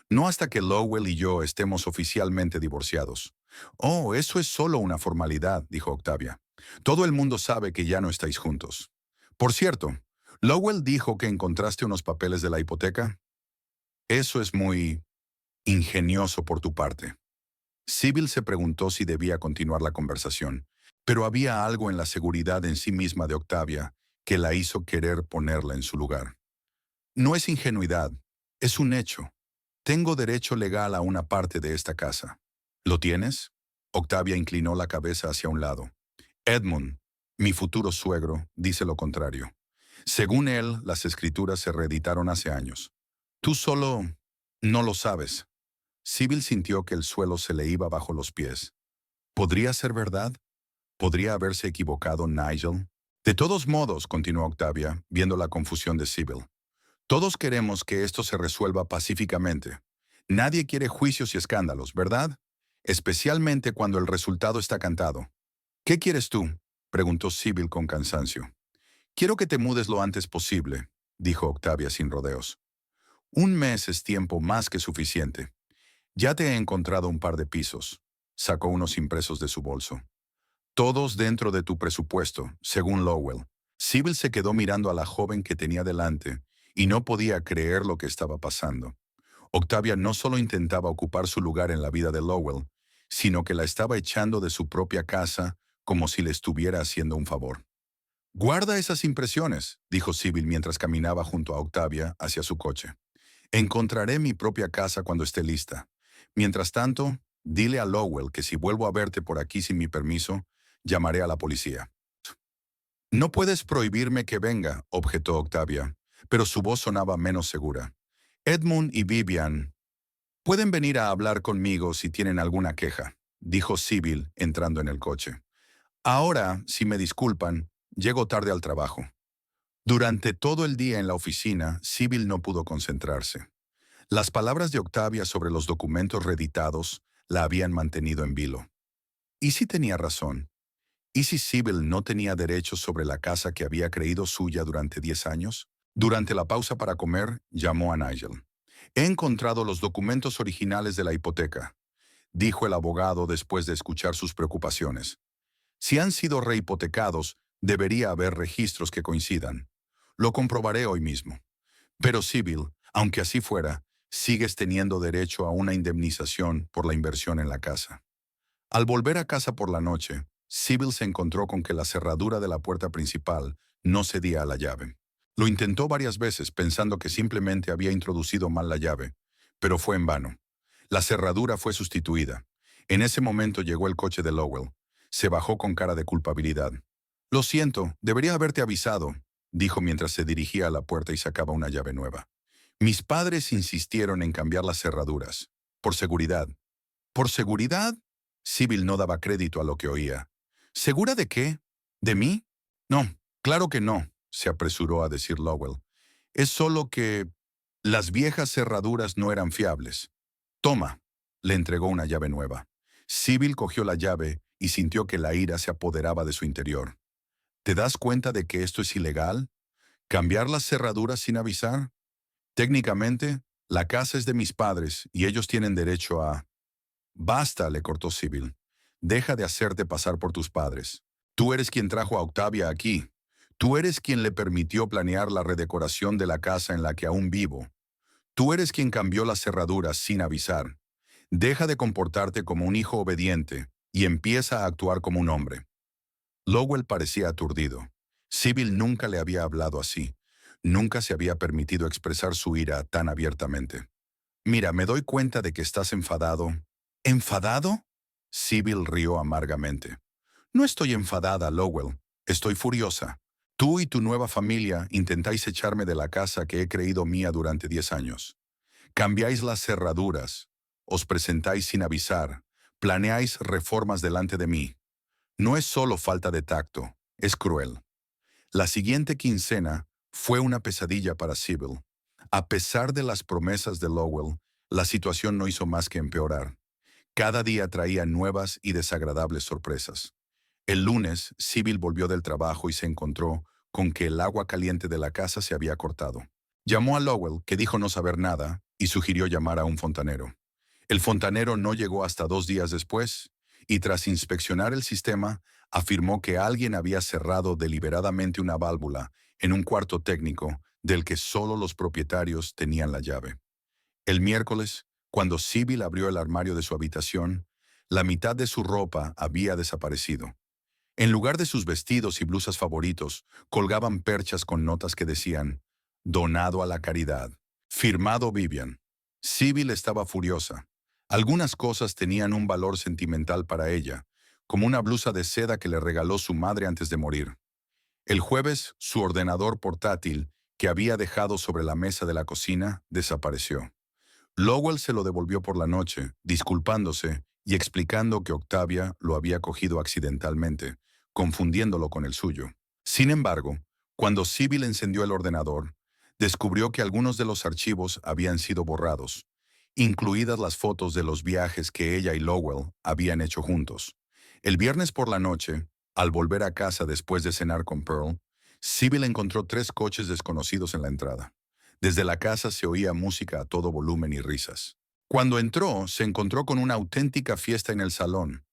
«No hasta que Lowell y yo estemos oficialmente divorciados». «Oh, eso es solo una formalidad», dijo Octavia. «Todo el mundo sabe que ya no estáis juntos. Por cierto, Lowell dijo que encontraste unos papeles de la hipoteca». «Eso es muy ingenioso por tu parte». Sybil se preguntó si debía continuar la conversación, pero había algo en la seguridad en sí misma de Octavia que la hizo querer ponerla en su lugar. «No es ingenuidad, es un hecho. Tengo derecho legal a una parte de esta casa». «¿Lo tienes?». Octavia inclinó la cabeza hacia un lado. «Edmund, mi futuro suegro, dice lo contrario. Según él, las escrituras se reeditaron hace años. Tú solo no lo sabes». Sybil sintió que el suelo se le iba bajo los pies. ¿Podría ser verdad? ¿Podría haberse equivocado Nigel? «De todos modos», continuó Octavia, viendo la confusión de Sybil, «todos queremos que esto se resuelva pacíficamente. Nadie quiere juicios y escándalos, ¿verdad? Especialmente cuando el resultado está cantado». «¿Qué quieres tú?», preguntó Sybil con cansancio. «Quiero que te mudes lo antes posible», dijo Octavia sin rodeos. «Un mes es tiempo más que suficiente. Ya te he encontrado un par de pisos». Sacó unos impresos de su bolso. «Todos dentro de tu presupuesto, según Lowell». Sybil se quedó mirando a la joven que tenía delante y no podía creer lo que estaba pasando. Octavia no solo intentaba ocupar su lugar en la vida de Lowell, sino que la estaba echando de su propia casa como si le estuviera haciendo un favor. «Guarda esas impresiones», dijo Sybil mientras caminaba junto a Octavia hacia su coche. «Encontraré mi propia casa cuando esté lista. Mientras tanto, dile a Lowell que si vuelvo a verte por aquí sin mi permiso, llamaré a la policía». «No puedes prohibirme que venga», objetó Octavia, pero su voz sonaba menos segura. «Edmund y Vivian Pueden venir a hablar conmigo si tienen alguna queja, dijo Sibyl entrando en el coche. Ahora, si me disculpan, llego tarde al trabajo. Durante todo el día en la oficina, Sibyl no pudo concentrarse. Las palabras de Octavia sobre los documentos reeditados la habían mantenido en vilo. ¿Y si tenía razón? ¿Y si Sibyl no tenía derechos sobre la casa que había creído suya durante 10 años? Durante la pausa para comer, llamó a Nigel. He encontrado los documentos originales de la hipoteca, dijo el abogado después de escuchar sus preocupaciones. Si han sido rehipotecados, debería haber registros que coincidan. Lo comprobaré hoy mismo. Pero Sibyl, aunque así fuera, sigues teniendo derecho a una indemnización por la inversión en la casa. Al volver a casa por la noche, Sibyl se encontró con que la cerradura de la puerta principal no cedía a la llave. Lo intentó varias veces pensando que simplemente había introducido mal la llave, pero fue en vano. La cerradura fue sustituida. En ese momento llegó el coche de Lowell. Se bajó con cara de culpabilidad. Lo siento, debería haberte avisado, dijo mientras se dirigía a la puerta y sacaba una llave nueva. Mis padres insistieron en cambiar las cerraduras. Por seguridad. ¿Por seguridad? Sibyl no daba crédito a lo que oía. ¿Segura de qué? ¿De mí? No, claro que no, se apresuró a decir Lowell. Es solo que las viejas cerraduras no eran fiables. Toma, le entregó una llave nueva. Sibyl cogió la llave y sintió que la ira se apoderaba de su interior. ¿Te das cuenta de que esto es ilegal? ¿Cambiar las cerraduras sin avisar? Técnicamente, la casa es de mis padres y ellos tienen derecho a... Basta, le cortó Sibyl. Deja de hacerte pasar por tus padres. Tú eres quien trajo a Octavia aquí. Tú eres quien le permitió planear la redecoración de la casa en la que aún vivo. Tú eres quien cambió las cerraduras sin avisar. Deja de comportarte como un hijo obediente y empieza a actuar como un hombre. Lowell parecía aturdido. Sibyl nunca le había hablado así. Nunca se había permitido expresar su ira tan abiertamente. Mira, me doy cuenta de que estás enfadado. ¿Enfadado? Sibyl rió amargamente. No estoy enfadada, Lowell. Estoy furiosa. Tú y tu nueva familia intentáis echarme de la casa que he creído mía durante 10 años. Cambiáis las cerraduras. Os presentáis sin avisar. Planeáis reformas delante de mí. No es solo falta de tacto, es cruel. La siguiente quincena fue una pesadilla para Sibyl. A pesar de las promesas de Lowell, la situación no hizo más que empeorar. Cada día traía nuevas y desagradables sorpresas. El lunes, Sibyl volvió del trabajo y se encontró con que el agua caliente de la casa se había cortado. Llamó a Lowell, que dijo no saber nada, y sugirió llamar a un fontanero. El fontanero no llegó hasta 2 días después, y tras inspeccionar el sistema, afirmó que alguien había cerrado deliberadamente una válvula en un cuarto técnico del que solo los propietarios tenían la llave. El miércoles, cuando Sibyl abrió el armario de su habitación, la mitad de su ropa había desaparecido. En lugar de sus vestidos y blusas favoritos, colgaban perchas con notas que decían, «Donado a la caridad. Firmado Vivian». Sibyl estaba furiosa. Algunas cosas tenían un valor sentimental para ella, como una blusa de seda que le regaló su madre antes de morir. El jueves, su ordenador portátil, que había dejado sobre la mesa de la cocina, desapareció. Lowell se lo devolvió por la noche, disculpándose y explicando que Octavia lo había cogido accidentalmente, confundiéndolo con el suyo. Sin embargo, cuando Sibyl encendió el ordenador, descubrió que algunos de los archivos habían sido borrados, incluidas las fotos de los viajes que ella y Lowell habían hecho juntos. El viernes por la noche, al volver a casa después de cenar con Pearl, Sibyl encontró 3 coches desconocidos en la entrada. Desde la casa se oía música a todo volumen y risas. Cuando entró, se encontró con una auténtica fiesta en el salón.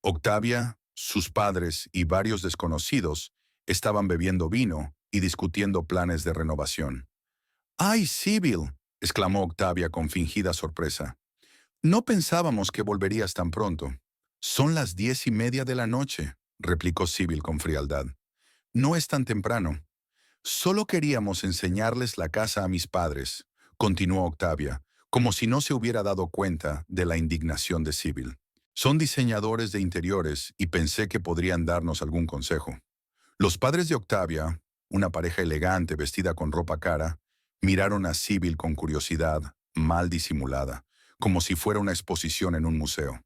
Octavia, sus padres y varios desconocidos estaban bebiendo vino y discutiendo planes de renovación. «¡Ay, Sibyl!», exclamó Octavia con fingida sorpresa. «No pensábamos que volverías tan pronto». «Son las 10:30 de la noche», replicó Sibyl con frialdad. «No es tan temprano». «Solo queríamos enseñarles la casa a mis padres», continuó Octavia, como si no se hubiera dado cuenta de la indignación de Sibyl. «Son diseñadores de interiores y pensé que podrían darnos algún consejo». Los padres de Octavia, una pareja elegante vestida con ropa cara, miraron a Sibyl con curiosidad, mal disimulada, como si fuera una exposición en un museo.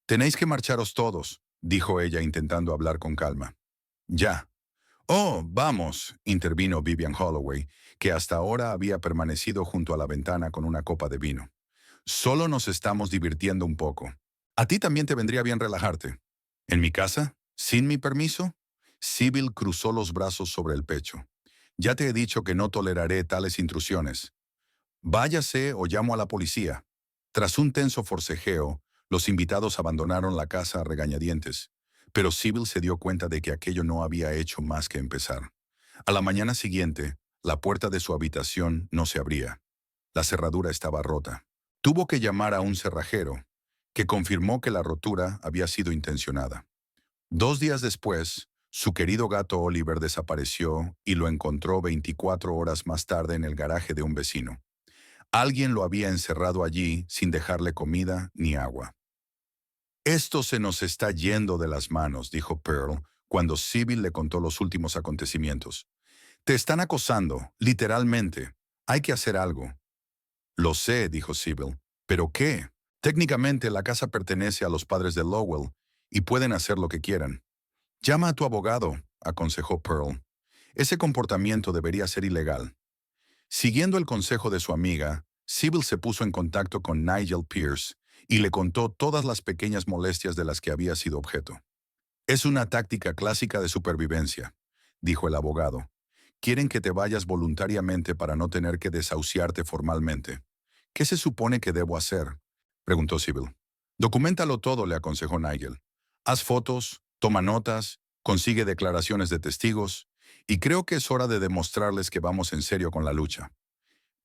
«Tenéis que marcharos todos», dijo ella intentando hablar con calma. «Ya». «Oh, vamos», intervino Vivian Holloway, que hasta ahora había permanecido junto a la ventana con una copa de vino. «Solo nos estamos divirtiendo un poco. A ti también te vendría bien relajarte». «¿En mi casa? ¿Sin mi permiso?» Sybil cruzó los brazos sobre el pecho. «Ya te he dicho que no toleraré tales intrusiones. Váyase o llamo a la policía». Tras un tenso forcejeo, los invitados abandonaron la casa a regañadientes, pero Sybil se dio cuenta de que aquello no había hecho más que empezar. A la mañana siguiente, la puerta de su habitación no se abría. La cerradura estaba rota. Tuvo que llamar a un cerrajero, que confirmó que la rotura había sido intencionada. 2 días después, su querido gato Oliver desapareció y lo encontró 24 horas más tarde en el garaje de un vecino. Alguien lo había encerrado allí sin dejarle comida ni agua. «Esto se nos está yendo de las manos», dijo Pearl, cuando Sybil le contó los últimos acontecimientos. «Te están acosando, literalmente. Hay que hacer algo». «Lo sé», dijo Sybil. «¿Pero qué? Técnicamente la casa pertenece a los padres de Lowell y pueden hacer lo que quieran». «Llama a tu abogado», aconsejó Pearl. «Ese comportamiento debería ser ilegal». Siguiendo el consejo de su amiga, Sybil se puso en contacto con Nigel Pierce y le contó todas las pequeñas molestias de las que había sido objeto. «Es una táctica clásica de supervivencia», dijo el abogado. «Quieren que te vayas voluntariamente para no tener que desahuciarte formalmente». «¿Qué se supone que debo hacer?», preguntó Sybil. «Documéntalo todo», le aconsejó Nigel. «Haz fotos, toma notas, consigue declaraciones de testigos, y creo que es hora de demostrarles que vamos en serio con la lucha».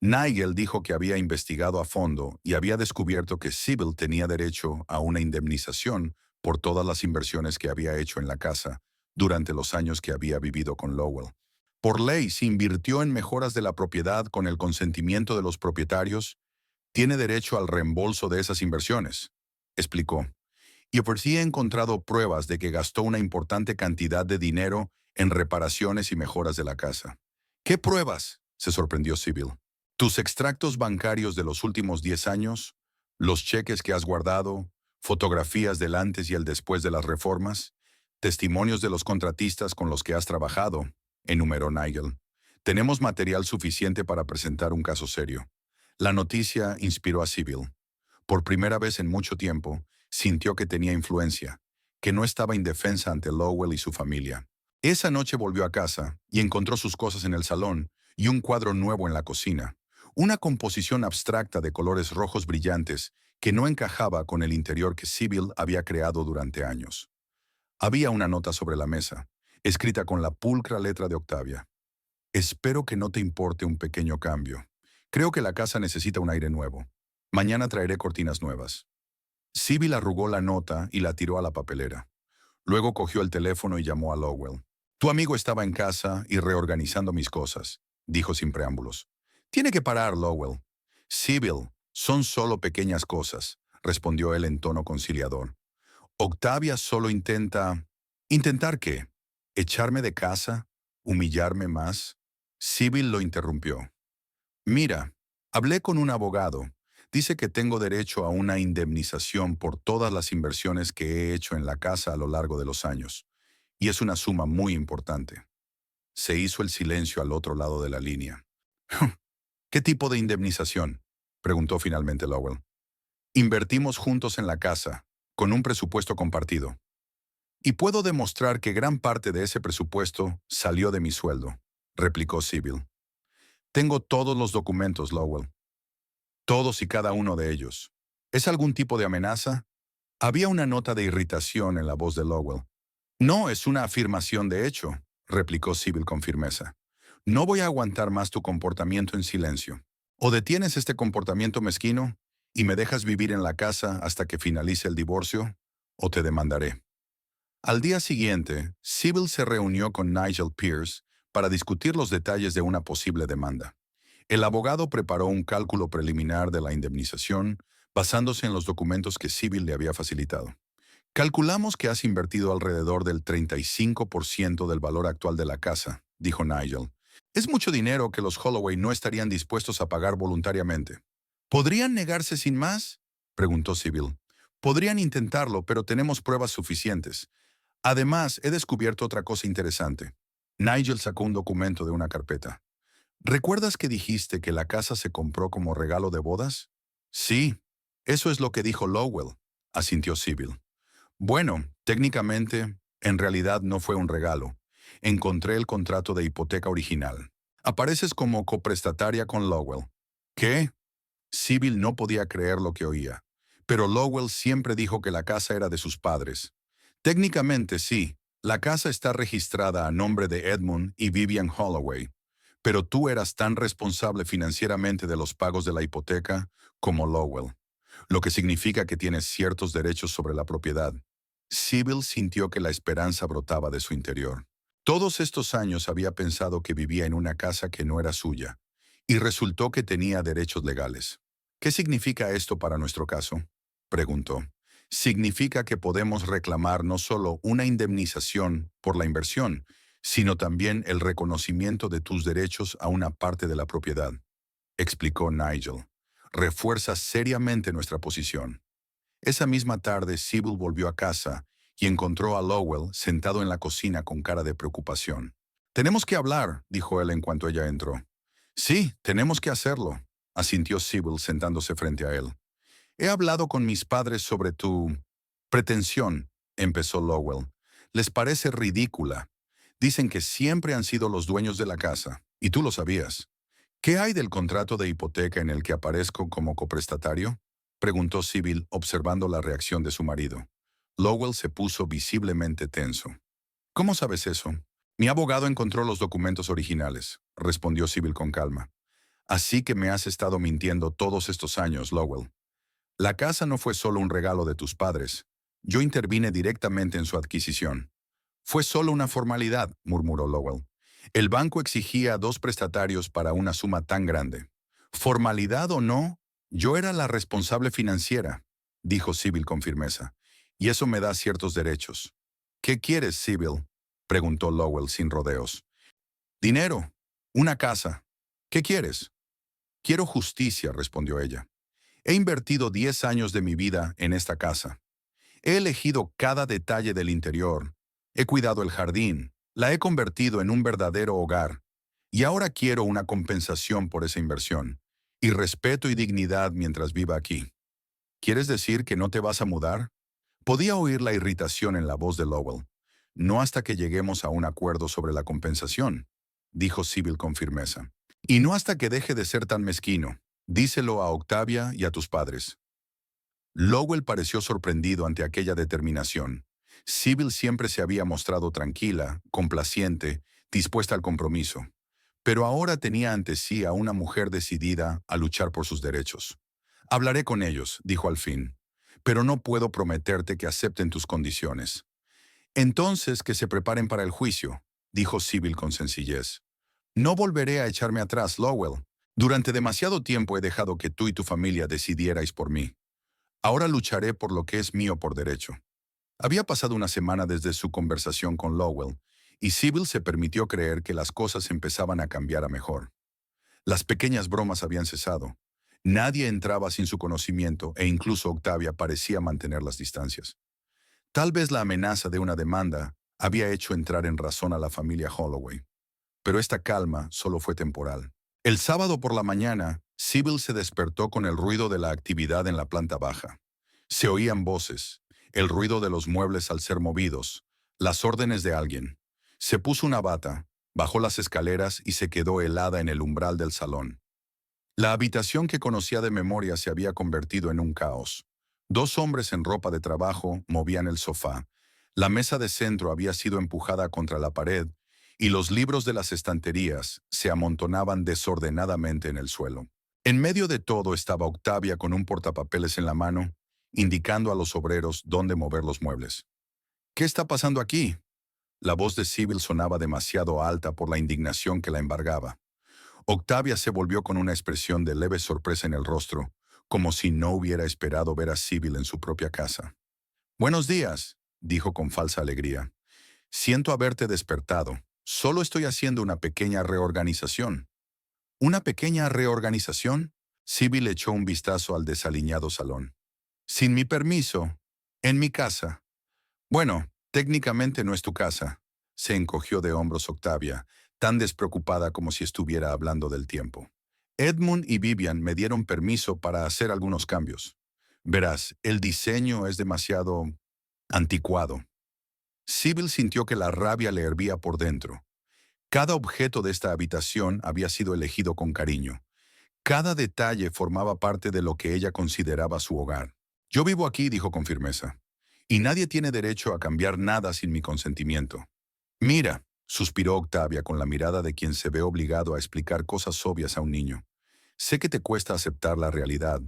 Nigel dijo que había investigado a fondo y había descubierto que Sybil tenía derecho a una indemnización por todas las inversiones que había hecho en la casa durante los años que había vivido con Lowell. Por ley, si invirtió en mejoras de la propiedad con el consentimiento de los propietarios, tiene derecho al reembolso de esas inversiones, explicó. Y por sí he encontrado pruebas de que gastó una importante cantidad de dinero en reparaciones y mejoras de la casa. «¿Qué pruebas?», se sorprendió Sybil. «Tus extractos bancarios de los últimos 10 años, los cheques que has guardado, fotografías del antes y el después de las reformas, testimonios de los contratistas con los que has trabajado», enumeró Nigel. «Tenemos material suficiente para presentar un caso serio». La noticia inspiró a Sybil. Por primera vez en mucho tiempo, sintió que tenía influencia, que no estaba indefensa ante Lowell y su familia. Esa noche volvió a casa y encontró sus cosas en el salón y un cuadro nuevo en la cocina, una composición abstracta de colores rojos brillantes que no encajaba con el interior que Sybil había creado durante años. Había una nota sobre la mesa, escrita con la pulcra letra de Octavia. «Espero que no te importe un pequeño cambio. Creo que la casa necesita un aire nuevo. Mañana traeré cortinas nuevas». Sybil arrugó la nota y la tiró a la papelera. Luego cogió el teléfono y llamó a Lowell. «Tu amigo estaba en casa y reorganizando mis cosas», dijo sin preámbulos. «Tiene que parar, Lowell». «Sybil, son solo pequeñas cosas», respondió él en tono conciliador. «Octavia solo intenta...» «¿Intentar qué? ¿Echarme de casa? ¿Humillarme más?» Sybil lo interrumpió. «Mira, hablé con un abogado. Dice que tengo derecho a una indemnización por todas las inversiones que he hecho en la casa a lo largo de los años. Y es una suma muy importante». Se hizo el silencio al otro lado de la línea. «¿Qué tipo de indemnización?», preguntó finalmente Lowell. «Invertimos juntos en la casa, con un presupuesto compartido. Y puedo demostrar que gran parte de ese presupuesto salió de mi sueldo», replicó Sybil. «Tengo todos los documentos, Lowell. Todos y cada uno de ellos. ¿Es algún tipo de amenaza?». Había una nota de irritación en la voz de Lowell. «No, es una afirmación de hecho», replicó Sybil con firmeza. «No voy a aguantar más tu comportamiento en silencio. O detienes este comportamiento mezquino y me dejas vivir en la casa hasta que finalice el divorcio, o te demandaré». Al día siguiente, Sybil se reunió con Nigel Pierce para discutir los detalles de una posible demanda. El abogado preparó un cálculo preliminar de la indemnización basándose en los documentos que Sybil le había facilitado. «Calculamos que has invertido alrededor del 35% del valor actual de la casa», dijo Nigel. «Es mucho dinero que los Holloway no estarían dispuestos a pagar voluntariamente». «¿Podrían negarse sin más?», preguntó Sybil. Podrían intentarlo, pero tenemos pruebas suficientes. Además, he descubierto otra cosa interesante. Nigel sacó un documento de una carpeta. ¿Recuerdas que dijiste que la casa se compró como regalo de bodas? Sí, eso es lo que dijo Lowell, asintió Sybil. Bueno, técnicamente, en realidad no fue un regalo. Encontré el contrato de hipoteca original. Apareces como coprestataria con Lowell. ¿Qué? Sybil no podía creer lo que oía. Pero Lowell siempre dijo que la casa era de sus padres. Técnicamente sí, la casa está registrada a nombre de Edmund y Vivian Holloway. Pero tú eras tan responsable financieramente de los pagos de la hipoteca como Lowell, lo que significa que tienes ciertos derechos sobre la propiedad. Sybil sintió que la esperanza brotaba de su interior. Todos estos años había pensado que vivía en una casa que no era suya, y resultó que tenía derechos legales. ¿Qué significa esto para nuestro caso?, preguntó. Significa que podemos reclamar no solo una indemnización por la inversión, sino también el reconocimiento de tus derechos a una parte de la propiedad, explicó Nigel. Refuerza seriamente nuestra posición. Esa misma tarde, Sybil volvió a casa y encontró a Lowell sentado en la cocina con cara de preocupación. «Tenemos que hablar», dijo él en cuanto ella entró. «Sí, tenemos que hacerlo», asintió Sybil sentándose frente a él. «He hablado con mis padres sobre tu pretensión», empezó Lowell. «Les parece ridícula. Dicen que siempre han sido los dueños de la casa, y tú lo sabías. ¿Qué hay del contrato de hipoteca en el que aparezco como coprestatario?», preguntó Sybil observando la reacción de su marido. Lowell se puso visiblemente tenso. «¿Cómo sabes eso?». «Mi abogado encontró los documentos originales», respondió Sybil con calma. «Así que me has estado mintiendo todos estos años, Lowell. La casa no fue solo un regalo de tus padres. Yo intervine directamente en su adquisición». «Fue solo una formalidad», murmuró Lowell. «El banco exigía 2 prestatarios para una suma tan grande. Formalidad o no, yo era la responsable financiera», dijo Sybil con firmeza. «Y eso me da ciertos derechos». «¿Qué quieres, Sybil?», preguntó Lowell sin rodeos. «Dinero. Una casa. ¿Qué quieres?». «Quiero justicia», respondió ella. «He invertido 10 años de mi vida en esta casa. He elegido cada detalle del interior. He cuidado el jardín. La he convertido en un verdadero hogar. Y ahora quiero una compensación por esa inversión. Y respeto y dignidad mientras viva aquí». «¿Quieres decir que no te vas a mudar?». Podía oír la irritación en la voz de Lowell. «No hasta que lleguemos a un acuerdo sobre la compensación», dijo Sybil con firmeza. «Y no hasta que deje de ser tan mezquino. Díselo a Octavia y a tus padres». Lowell pareció sorprendido ante aquella determinación. Sybil siempre se había mostrado tranquila, complaciente, dispuesta al compromiso. Pero ahora tenía ante sí a una mujer decidida a luchar por sus derechos. «Hablaré con ellos», dijo al fin, «pero no puedo prometerte que acepten tus condiciones». «Entonces que se preparen para el juicio», dijo Sybil con sencillez. «No volveré a echarme atrás, Lowell. Durante demasiado tiempo he dejado que tú y tu familia decidierais por mí. Ahora lucharé por lo que es mío por derecho». Había pasado una semana desde su conversación con Lowell, y Sybil se permitió creer que las cosas empezaban a cambiar a mejor. Las pequeñas bromas habían cesado. Nadie entraba sin su conocimiento e incluso Octavia parecía mantener las distancias. Tal vez la amenaza de una demanda había hecho entrar en razón a la familia Holloway. Pero esta calma solo fue temporal. El sábado por la mañana, Sybil se despertó con el ruido de la actividad en la planta baja. Se oían voces, el ruido de los muebles al ser movidos, las órdenes de alguien. Se puso una bata, bajó las escaleras y se quedó helada en el umbral del salón. La habitación que conocía de memoria se había convertido en un caos. 2 hombres en ropa de trabajo movían el sofá. La mesa de centro había sido empujada contra la pared y los libros de las estanterías se amontonaban desordenadamente en el suelo. En medio de todo estaba Octavia con un portapapeles en la mano, indicando a los obreros dónde mover los muebles. «¿Qué está pasando aquí?». La voz de Sybil sonaba demasiado alta por la indignación que la embargaba. Octavia se volvió con una expresión de leve sorpresa en el rostro, como si no hubiera esperado ver a Sybil en su propia casa. «Buenos días», dijo con falsa alegría. «Siento haberte despertado. Solo estoy haciendo una pequeña reorganización». «¿Una pequeña reorganización?». Sybil echó un vistazo al desaliñado salón. Sin mi permiso, en mi casa. Bueno, técnicamente no es tu casa. Se encogió de hombros Octavia, tan despreocupada como si estuviera hablando del tiempo. Edmund y Vivian me dieron permiso para hacer algunos cambios. Verás, el diseño es demasiado anticuado. Sybil sintió que la rabia le hervía por dentro. Cada objeto de esta habitación había sido elegido con cariño. Cada detalle formaba parte de lo que ella consideraba su hogar. Yo vivo aquí, dijo con firmeza, y nadie tiene derecho a cambiar nada sin mi consentimiento. Mira, suspiró Octavia con la mirada de quien se ve obligado a explicar cosas obvias a un niño. Sé que te cuesta aceptar la realidad,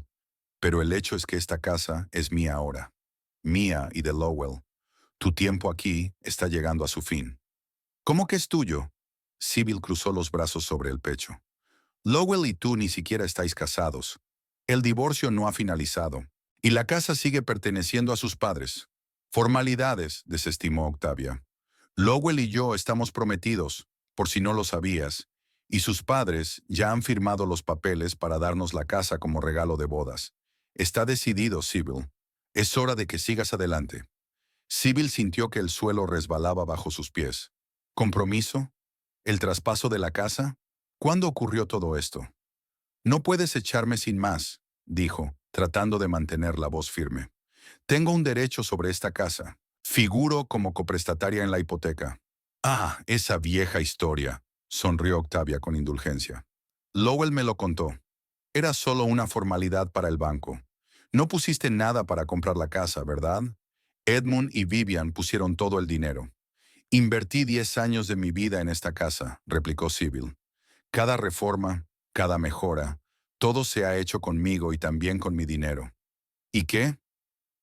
pero el hecho es que esta casa es mía ahora. Mía y de Lowell. Tu tiempo aquí está llegando a su fin. ¿Cómo que es tuyo? Sybil cruzó los brazos sobre el pecho. Lowell y tú ni siquiera estáis casados. El divorcio no ha finalizado, y la casa sigue perteneciendo a sus padres. Formalidades, desestimó Octavia. Lowell y yo estamos prometidos, por si no lo sabías, y sus padres ya han firmado los papeles para darnos la casa como regalo de bodas. Está decidido, Sybil. Es hora de que sigas adelante. Sybil sintió que el suelo resbalaba bajo sus pies. ¿Compromiso? ¿El traspaso de la casa? ¿Cuándo ocurrió todo esto? No puedes echarme sin más, dijo, tratando de mantener la voz firme. Tengo un derecho sobre esta casa. Figuro como coprestataria en la hipoteca. Ah, esa vieja historia, sonrió Octavia con indulgencia. Lowell me lo contó. Era solo una formalidad para el banco. No pusiste nada para comprar la casa, ¿verdad? Edmund y Vivian pusieron todo el dinero. Invertí 10 años de mi vida en esta casa, replicó Sybil. Cada reforma, cada mejora, todo se ha hecho conmigo y también con mi dinero. ¿Y qué?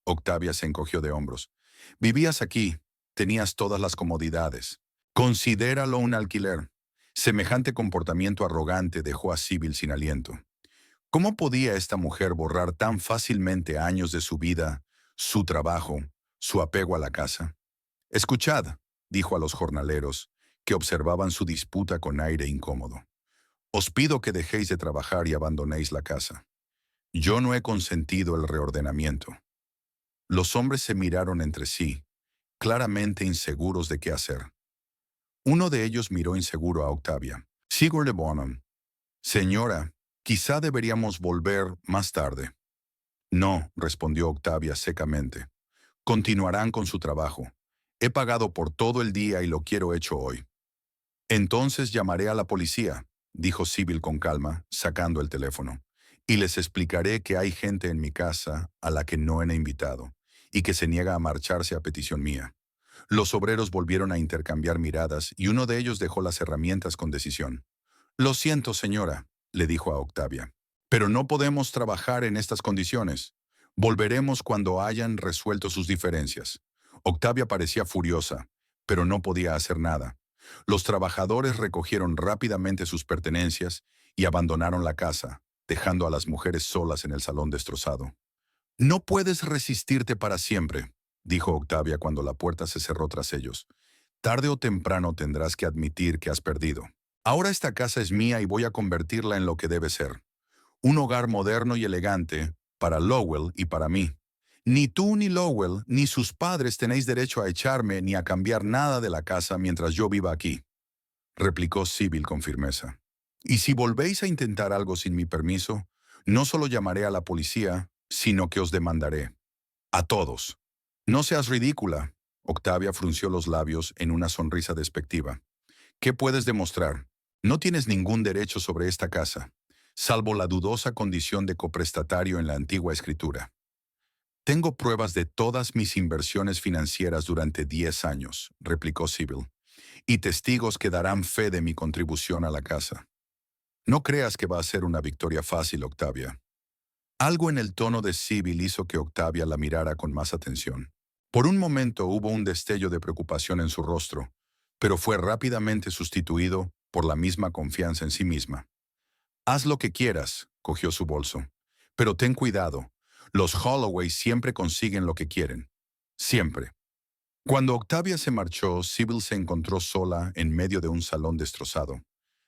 Octavia se encogió de hombros. Vivías aquí, tenías todas las comodidades. Considéralo un alquiler. Semejante comportamiento arrogante dejó a Sybil sin aliento. ¿Cómo podía esta mujer borrar tan fácilmente años de su vida, su trabajo, su apego a la casa? Escuchad, dijo a los jornaleros, que observaban su disputa con aire incómodo. Os pido que dejéis de trabajar y abandonéis la casa. Yo no he consentido el reordenamiento. Los hombres se miraron entre sí, claramente inseguros de qué hacer. Uno de ellos miró inseguro a Octavia. Sigurd de Bonham. Señora, quizá deberíamos volver más tarde. No, respondió Octavia secamente. Continuarán con su trabajo. He pagado por todo el día y lo quiero hecho hoy. Entonces llamaré a la policía, dijo Sybil con calma, sacando el teléfono, y les explicaré que hay gente en mi casa a la que no he invitado, y que se niega a marcharse a petición mía. Los obreros volvieron a intercambiar miradas y uno de ellos dejó las herramientas con decisión. Lo siento, señora, le dijo a Octavia, pero no podemos trabajar en estas condiciones. Volveremos cuando hayan resuelto sus diferencias. Octavia parecía furiosa, pero no podía hacer nada. Los trabajadores recogieron rápidamente sus pertenencias y abandonaron la casa, dejando a las mujeres solas en el salón destrozado. No puedes resistirte para siempre, dijo Octavia cuando la puerta se cerró tras ellos. Tarde o temprano tendrás que admitir que has perdido. Ahora esta casa es mía y voy a convertirla en lo que debe ser. Un hogar moderno y elegante para Lowell y para mí. Ni tú ni Lowell ni sus padres tenéis derecho a echarme ni a cambiar nada de la casa mientras yo viva aquí, replicó Sybil con firmeza. Y si volvéis a intentar algo sin mi permiso, no solo llamaré a la policía, sino que os demandaré. A todos. No seas ridícula. Octavia frunció los labios en una sonrisa despectiva. ¿Qué puedes demostrar? No tienes ningún derecho sobre esta casa, salvo la dudosa condición de coprestatario en la antigua escritura. Tengo pruebas de todas mis inversiones financieras durante 10 años, replicó Sybil, y testigos que darán fe de mi contribución a la casa. No creas que va a ser una victoria fácil, Octavia. Algo en el tono de Sybil hizo que Octavia la mirara con más atención. Por un momento hubo un destello de preocupación en su rostro, pero fue rápidamente sustituido por la misma confianza en sí misma. Haz lo que quieras, cogió su bolso. Pero ten cuidado, los Holloway siempre consiguen lo que quieren. Siempre. Cuando Octavia se marchó, Sybil se encontró sola en medio de un salón destrozado.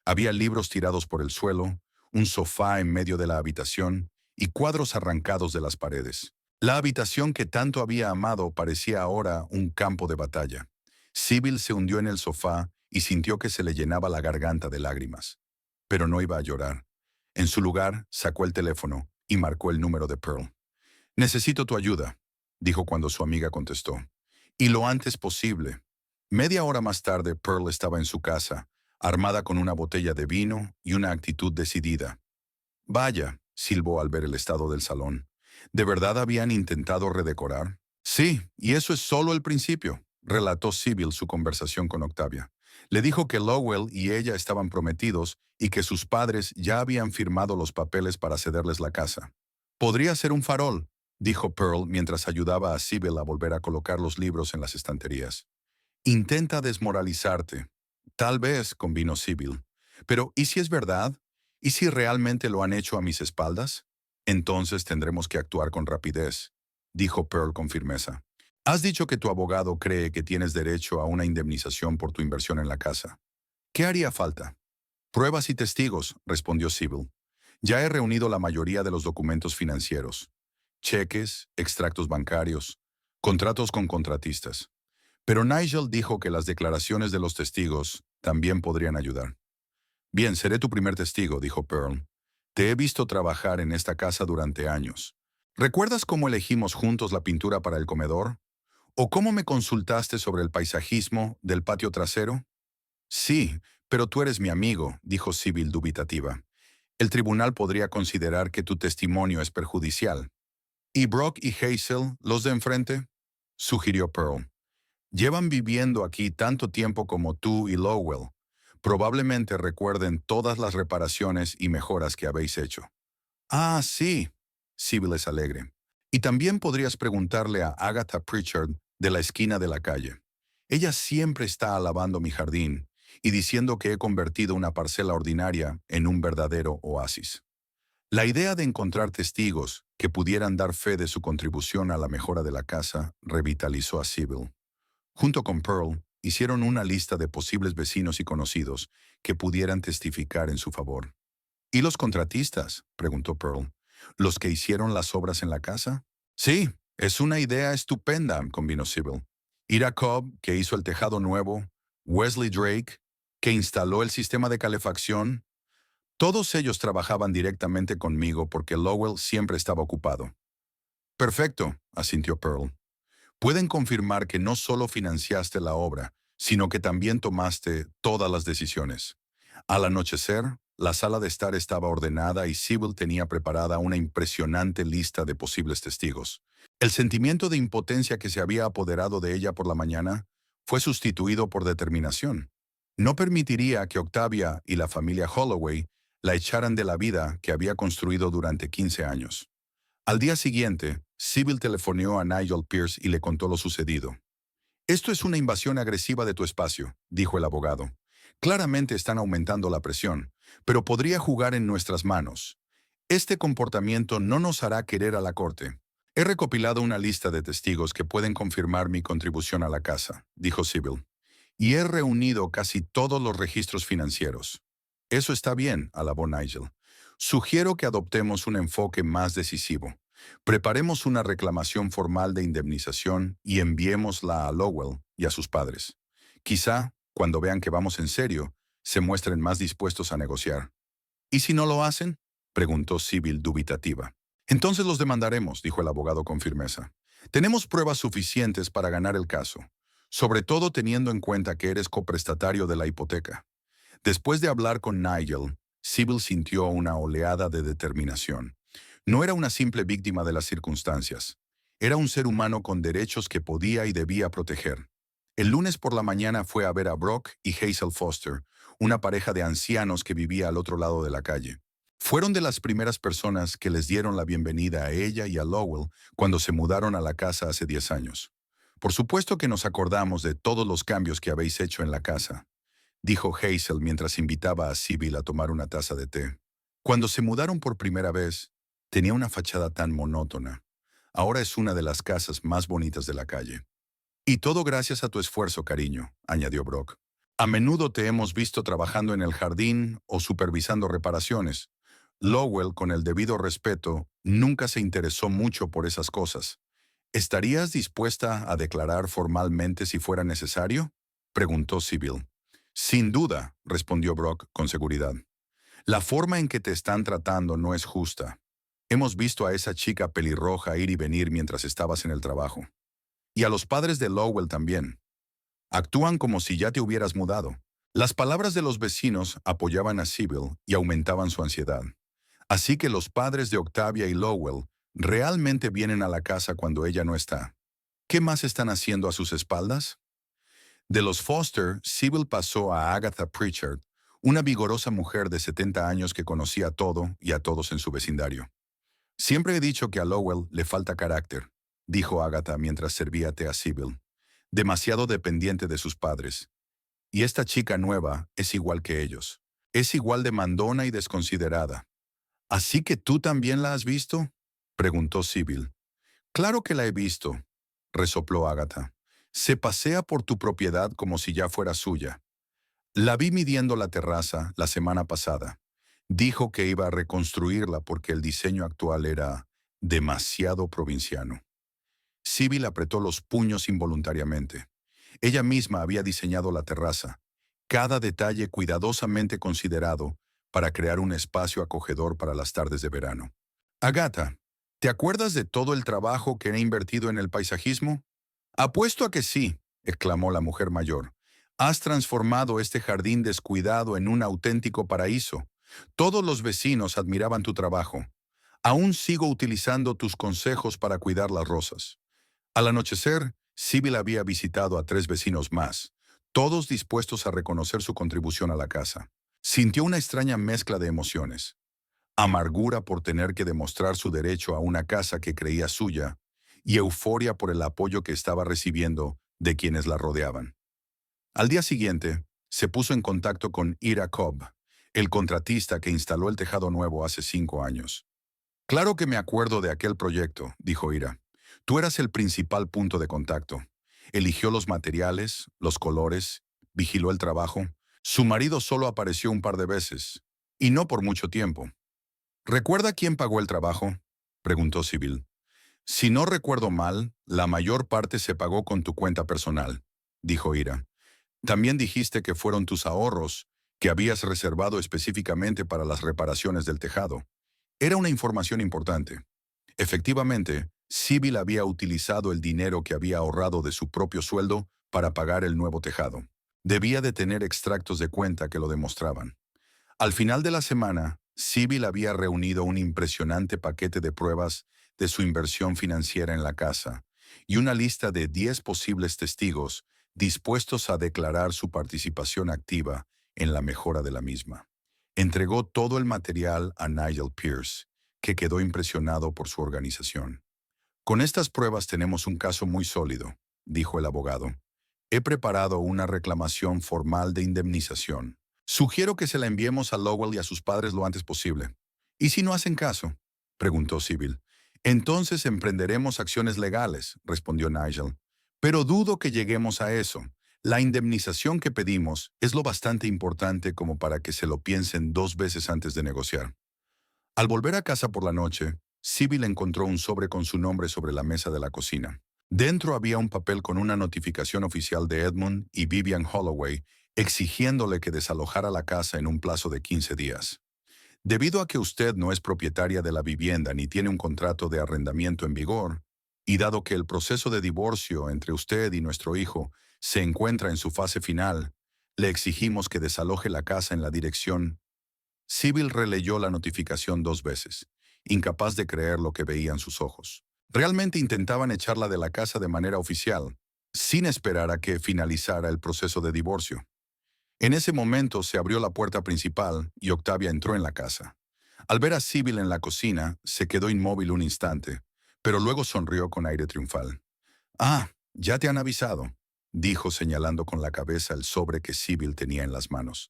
Había libros tirados por el suelo, un sofá en medio de la habitación y cuadros arrancados de las paredes. La habitación que tanto había amado parecía ahora un campo de batalla. Sybil se hundió en el sofá y sintió que se le llenaba la garganta de lágrimas. Pero no iba a llorar. En su lugar, sacó el teléfono y marcó el número de Pearl. «Necesito tu ayuda», dijo cuando su amiga contestó. «Y lo antes posible». Media hora más tarde, Pearl estaba en su casa, armada con una botella de vino y una actitud decidida. «Vaya», silbó al ver el estado del salón. ¿De verdad habían intentado redecorar? «Sí, y eso es solo el principio», relató Sybil su conversación con Octavia. Le dijo que Lowell y ella estaban prometidos y que sus padres ya habían firmado los papeles para cederles la casa. «Podría ser un farol», dijo Pearl mientras ayudaba a Sybil a volver a colocar los libros en las estanterías. «Intenta desmoralizarte». «Tal vez», convino Sybil. «Pero, ¿y si es verdad? ¿Y si realmente lo han hecho a mis espaldas? Entonces tendremos que actuar con rapidez», dijo Pearl con firmeza. «Has dicho que tu abogado cree que tienes derecho a una indemnización por tu inversión en la casa. ¿Qué haría falta?» «Pruebas y testigos», respondió Sybil. «Ya he reunido la mayoría de los documentos financieros. Cheques, extractos bancarios, contratos con contratistas. Pero Nigel dijo que las declaraciones de los testigos también podrían ayudar». «Bien, seré tu primer testigo», dijo Pearl. «Te he visto trabajar en esta casa durante años. ¿Recuerdas cómo elegimos juntos la pintura para el comedor? ¿O cómo me consultaste sobre el paisajismo del patio trasero?» «Sí, pero tú eres mi amigo», dijo Sybil dubitativa. «El tribunal podría considerar que tu testimonio es perjudicial». «¿Y Brock y Hazel, los de enfrente?», sugirió Pearl. «Llevan viviendo aquí tanto tiempo como tú y Lowell. Probablemente recuerden todas las reparaciones y mejoras que habéis hecho». «Ah, sí», Sybil es alegre. «Y también podrías preguntarle a Agatha Pritchard de la esquina de la calle. Ella siempre está alabando mi jardín y diciendo que he convertido una parcela ordinaria en un verdadero oasis». La idea de encontrar testigos que pudieran dar fe de su contribución a la mejora de la casa revitalizó a Sybil. Junto con Pearl, hicieron una lista de posibles vecinos y conocidos que pudieran testificar en su favor. «¿Y los contratistas?», preguntó Pearl. «¿Los que hicieron las obras en la casa?» «Sí, es una idea estupenda», convino Sybil. «Ira Cobb, que hizo el tejado nuevo, Wesley Drake, que instaló el sistema de calefacción. Todos ellos trabajaban directamente conmigo porque Lowell siempre estaba ocupado». «Perfecto», asintió Pearl. «Pueden confirmar que no solo financiaste la obra, sino que también tomaste todas las decisiones». Al anochecer, la sala de estar estaba ordenada y Sybil tenía preparada una impresionante lista de posibles testigos. El sentimiento de impotencia que se había apoderado de ella por la mañana fue sustituido por determinación. No permitiría que Octavia y la familia Holloway la echaran de la vida que había construido durante 15 años. Al día siguiente, Sybil telefoneó a Nigel Pierce y le contó lo sucedido. «Esto es una invasión agresiva de tu espacio», dijo el abogado. «Claramente están aumentando la presión, pero podría jugar en nuestras manos. Este comportamiento no nos hará querer a la corte. He recopilado una lista de testigos que pueden confirmar mi contribución a la casa», dijo Sybil. «Y he reunido casi todos los registros financieros». «Eso está bien», alabó Nigel. «Sugiero que adoptemos un enfoque más decisivo. Preparemos una reclamación formal de indemnización y enviémosla a Lowell y a sus padres. Quizá, cuando vean que vamos en serio, se muestren más dispuestos a negociar». «¿Y si no lo hacen?», preguntó Sybil dubitativa. «Entonces los demandaremos», dijo el abogado con firmeza. «Tenemos pruebas suficientes para ganar el caso, sobre todo teniendo en cuenta que eres coprestatario de la hipoteca». Después de hablar con Nigel, Sybil sintió una oleada de determinación. No era una simple víctima de las circunstancias. Era un ser humano con derechos que podía y debía proteger. El lunes por la mañana fue a ver a Brock y Hazel Foster, una pareja de ancianos que vivía al otro lado de la calle. Fueron de las primeras personas que les dieron la bienvenida a ella y a Lowell cuando se mudaron a la casa hace 10 años. «Por supuesto que nos acordamos de todos los cambios que habéis hecho en la casa», dijo Hazel mientras invitaba a Sybil a tomar una taza de té. «Cuando se mudaron por primera vez, tenía una fachada tan monótona. Ahora es una de las casas más bonitas de la calle». «Y todo gracias a tu esfuerzo, cariño», añadió Brock. «A menudo te hemos visto trabajando en el jardín o supervisando reparaciones. Lowell, con el debido respeto, nunca se interesó mucho por esas cosas. ¿Estarías dispuesta a declarar formalmente si fuera necesario? Preguntó Sybil. Sin duda, respondió Brock con seguridad. La forma en que te están tratando no es justa. Hemos visto a esa chica pelirroja ir y venir mientras estabas en el trabajo. Y a los padres de Lowell también. Actúan como si ya te hubieras mudado. Las palabras de los vecinos apoyaban a Sybil y aumentaban su ansiedad. Así que los padres de Octavia y Lowell realmente vienen a la casa cuando ella no está. ¿Qué más están haciendo a sus espaldas? De los Foster, Sybil pasó a Agatha Pritchard, una vigorosa mujer de 70 años que conocía todo y a todos en su vecindario. Siempre he dicho que a Lowell le falta carácter, dijo Agatha mientras servía té a Sybil. Demasiado dependiente de sus padres. Y esta chica nueva es igual que ellos. Es igual de mandona y desconsiderada. ¿Así que tú también la has visto?, preguntó Sybil. Claro que la he visto, resopló Agatha. Se pasea por tu propiedad como si ya fuera suya. La vi midiendo la terraza la semana pasada. Dijo que iba a reconstruirla porque el diseño actual era demasiado provinciano. Sybil apretó los puños involuntariamente. Ella misma había diseñado la terraza, cada detalle cuidadosamente considerado para crear un espacio acogedor para las tardes de verano. Agatha, ¿te acuerdas de todo el trabajo que he invertido en el paisajismo? Apuesto a que sí, exclamó la mujer mayor. Has transformado este jardín descuidado en un auténtico paraíso. Todos los vecinos admiraban tu trabajo. Aún sigo utilizando tus consejos para cuidar las rosas. Al anochecer, Sybil había visitado a 3 vecinos más, todos dispuestos a reconocer su contribución a la casa. Sintió una extraña mezcla de emociones. Amargura por tener que demostrar su derecho a una casa que creía suya, y euforia por el apoyo que estaba recibiendo de quienes la rodeaban. Al día siguiente, se puso en contacto con Ira Cobb, el contratista que instaló el tejado nuevo hace 5 años. Claro que me acuerdo de aquel proyecto, dijo Ira. Tú eras el principal punto de contacto. Eligió los materiales, los colores, vigiló el trabajo. Su marido solo apareció un par de veces, y no por mucho tiempo. ¿Recuerda quién pagó el trabajo?, preguntó Sybil. Si no recuerdo mal, la mayor parte se pagó con tu cuenta personal, dijo Ira. También dijiste que fueron tus ahorros, que habías reservado específicamente para las reparaciones del tejado. Era una información importante. Efectivamente, Sybil había utilizado el dinero que había ahorrado de su propio sueldo para pagar el nuevo tejado. Debía de tener extractos de cuenta que lo demostraban. Al final de la semana, Sybil había reunido un impresionante paquete de pruebas de su inversión financiera en la casa y una lista de 10 posibles testigos dispuestos a declarar su participación activa en la mejora de la misma. Entregó todo el material a Nigel Pierce, que quedó impresionado por su organización. Con estas pruebas tenemos un caso muy sólido, dijo el abogado. He preparado una reclamación formal de indemnización. Sugiero que se la enviemos a Lowell y a sus padres lo antes posible. ¿Y si no hacen caso?, preguntó Sybil. Entonces emprenderemos acciones legales, respondió Nigel. Pero dudo que lleguemos a eso. La indemnización que pedimos es lo bastante importante como para que se lo piensen 2 veces antes de negociar. Al volver a casa por la noche, Sybil encontró un sobre con su nombre sobre la mesa de la cocina. Dentro había un papel con una notificación oficial de Edmund y Vivian Holloway exigiéndole que desalojara la casa en un plazo de 15 días. Debido a que usted no es propietaria de la vivienda ni tiene un contrato de arrendamiento en vigor, y dado que el proceso de divorcio entre usted y nuestro hijo se encuentra en su fase final, le exigimos que desaloje la casa en la dirección. Sybil releyó la notificación 2 veces, incapaz de creer lo que veían sus ojos. Realmente intentaban echarla de la casa de manera oficial, sin esperar a que finalizara el proceso de divorcio. En ese momento se abrió la puerta principal y Octavia entró en la casa. Al ver a Sybil en la cocina, se quedó inmóvil un instante, pero luego sonrió con aire triunfal. «Ah, ya te han avisado», dijo señalando con la cabeza el sobre que Sybil tenía en las manos.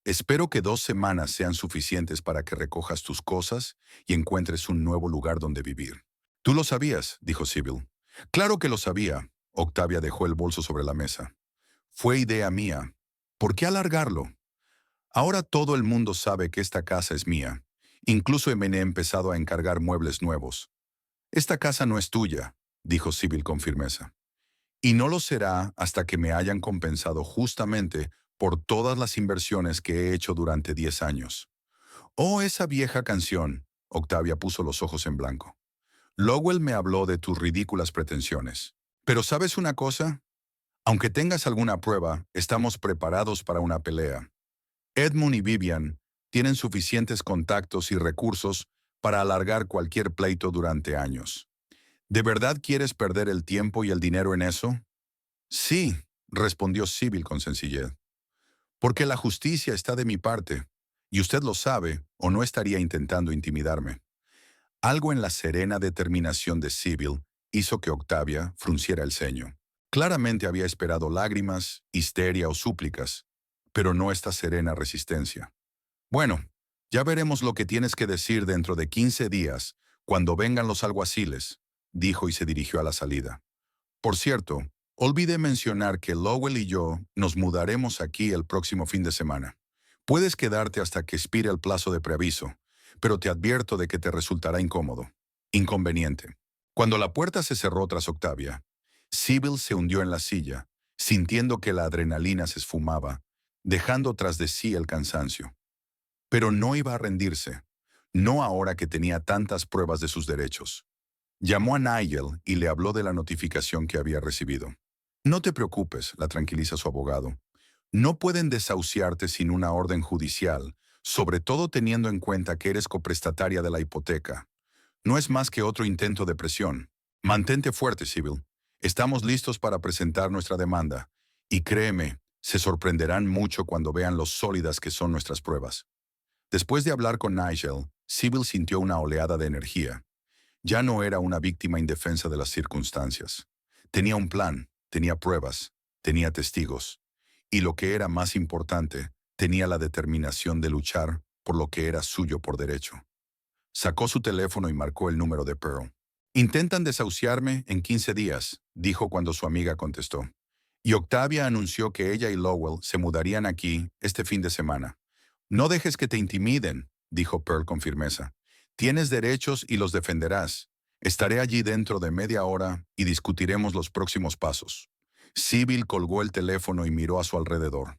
«Espero que 2 semanas sean suficientes para que recojas tus cosas y encuentres un nuevo lugar donde vivir». «Tú lo sabías», dijo Sybil. «Claro que lo sabía». Octavia dejó el bolso sobre la mesa. «Fue idea mía. ¿Por qué alargarlo? Ahora todo el mundo sabe que esta casa es mía, Incluso me he empezado a encargar muebles nuevos. Esta casa no es tuya, dijo Sybil con firmeza. Y no lo será hasta que me hayan compensado justamente por todas las inversiones que he hecho durante 10 años. Oh, esa vieja canción. Octavia puso los ojos en blanco. Lowell me habló de tus ridículas pretensiones. Pero ¿sabes una cosa? Aunque tengas alguna prueba, estamos preparados para una pelea. Edmund y Vivian tienen suficientes contactos y recursos para alargar cualquier pleito durante años. ¿De verdad quieres perder el tiempo y el dinero en eso? Sí, respondió Sybil con sencillez. Porque la justicia está de mi parte, y usted lo sabe, o no estaría intentando intimidarme. Algo en la serena determinación de Sybil hizo que Octavia frunciera el ceño. Claramente había esperado lágrimas, histeria o súplicas, pero no esta serena resistencia. Bueno, ya veremos lo que tienes que decir dentro de 15 días, cuando vengan los alguaciles, dijo y se dirigió a la salida. Por cierto, olvidé mencionar que Lowell y yo nos mudaremos aquí el próximo fin de semana. Puedes quedarte hasta que expire el plazo de preaviso, pero te advierto de que te resultará incómodo. Inconveniente. Cuando la puerta se cerró tras Octavia, Sybil se hundió en la silla, sintiendo que la adrenalina se esfumaba, dejando tras de sí el cansancio. Pero no iba a rendirse, no ahora que tenía tantas pruebas de sus derechos. Llamó a Nigel y le habló de la notificación que había recibido. No te preocupes, la tranquiliza su abogado. No pueden desahuciarte sin una orden judicial, sobre todo teniendo en cuenta que eres coprestataria de la hipoteca. No es más que otro intento de presión. Mantente fuerte, Sybil. Estamos listos para presentar nuestra demanda. Y créeme, se sorprenderán mucho cuando vean lo sólidas que son nuestras pruebas. Después de hablar con Nigel, Sybil sintió una oleada de energía. Ya no era una víctima indefensa de las circunstancias. Tenía un plan, tenía pruebas, tenía testigos. Y lo que era más importante, tenía la determinación de luchar por lo que era suyo por derecho. Sacó su teléfono y marcó el número de Pearl. Intentan desahuciarme en 15 días, dijo cuando su amiga contestó. Y Octavia anunció que ella y Lowell se mudarían aquí este fin de semana. No dejes que te intimiden, dijo Pearl con firmeza. Tienes derechos y los defenderás. Estaré allí dentro de media hora y discutiremos los próximos pasos. Sybil colgó el teléfono y miró a su alrededor.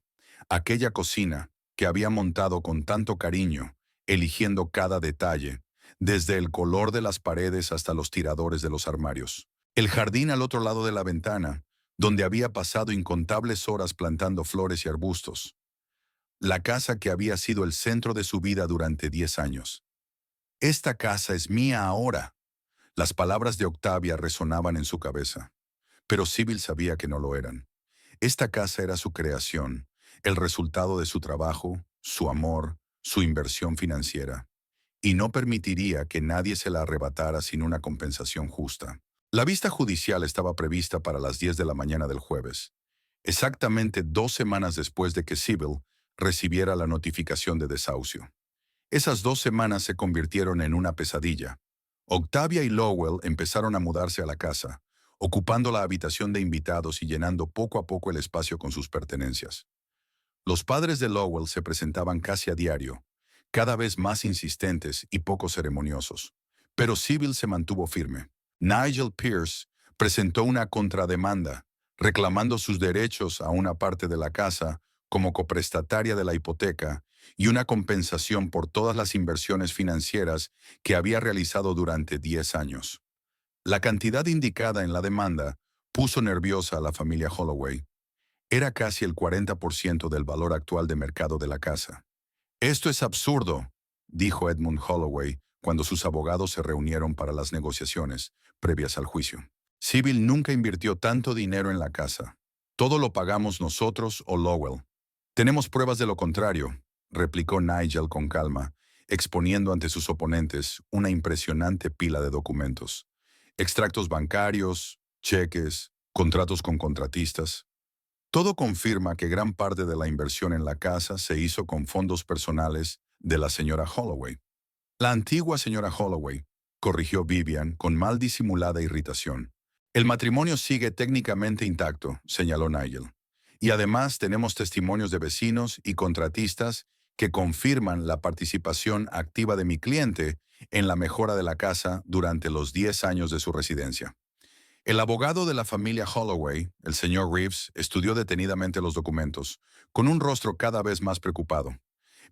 Aquella cocina, que había montado con tanto cariño, eligiendo cada detalle, desde el color de las paredes hasta los tiradores de los armarios. El jardín al otro lado de la ventana, donde había pasado incontables horas plantando flores y arbustos. La casa que había sido el centro de su vida durante 10 años. Esta casa es mía ahora. Las palabras de Octavia resonaban en su cabeza, pero Sybil sabía que no lo eran. Esta casa era su creación, el resultado de su trabajo, su amor, su inversión financiera, y no permitiría que nadie se la arrebatara sin una compensación justa. La vista judicial estaba prevista para las 10 de la mañana del jueves, exactamente 2 semanas después de que Sybil recibiera la notificación de desahucio. Esas 2 semanas se convirtieron en una pesadilla. Octavia y Lowell empezaron a mudarse a la casa, ocupando la habitación de invitados y llenando poco a poco el espacio con sus pertenencias. Los padres de Lowell se presentaban casi a diario, cada vez más insistentes y poco ceremoniosos. Pero Sybil se mantuvo firme. Nigel Pierce presentó una contrademanda, reclamando sus derechos a una parte de la casa como coprestataria de la hipoteca y una compensación por todas las inversiones financieras que había realizado durante 10 años. La cantidad indicada en la demanda puso nerviosa a la familia Holloway. Era casi el 40% del valor actual de mercado de la casa. «Esto es absurdo», dijo Edmund Holloway cuando sus abogados se reunieron para las negociaciones previas al juicio. «Sybil nunca invirtió tanto dinero en la casa. Todo lo pagamos nosotros o Lowell. Tenemos pruebas de lo contrario», replicó Nigel con calma, exponiendo ante sus oponentes una impresionante pila de documentos. Extractos bancarios, cheques, contratos con contratistas. Todo confirma que gran parte de la inversión en la casa se hizo con fondos personales de la señora Holloway. La antigua señora Holloway, corrigió Vivian con mal disimulada irritación. El matrimonio sigue técnicamente intacto, señaló Nigel. Y además tenemos testimonios de vecinos y contratistas que confirman la participación activa de mi cliente en la mejora de la casa durante los 10 años de su residencia. El abogado de la familia Holloway, el señor Reeves, estudió detenidamente los documentos, con un rostro cada vez más preocupado.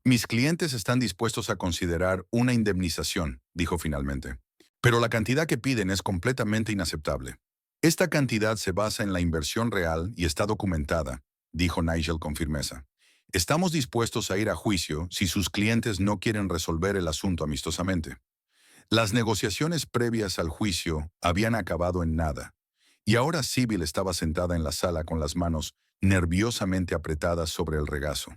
Mis clientes están dispuestos a considerar una indemnización, dijo finalmente. Pero la cantidad que piden es completamente inaceptable. Esta cantidad se basa en la inversión real y está documentada, dijo Nigel con firmeza. Estamos dispuestos a ir a juicio si sus clientes no quieren resolver el asunto amistosamente. Las negociaciones previas al juicio habían acabado en nada, y ahora Sybil estaba sentada en la sala con las manos nerviosamente apretadas sobre el regazo.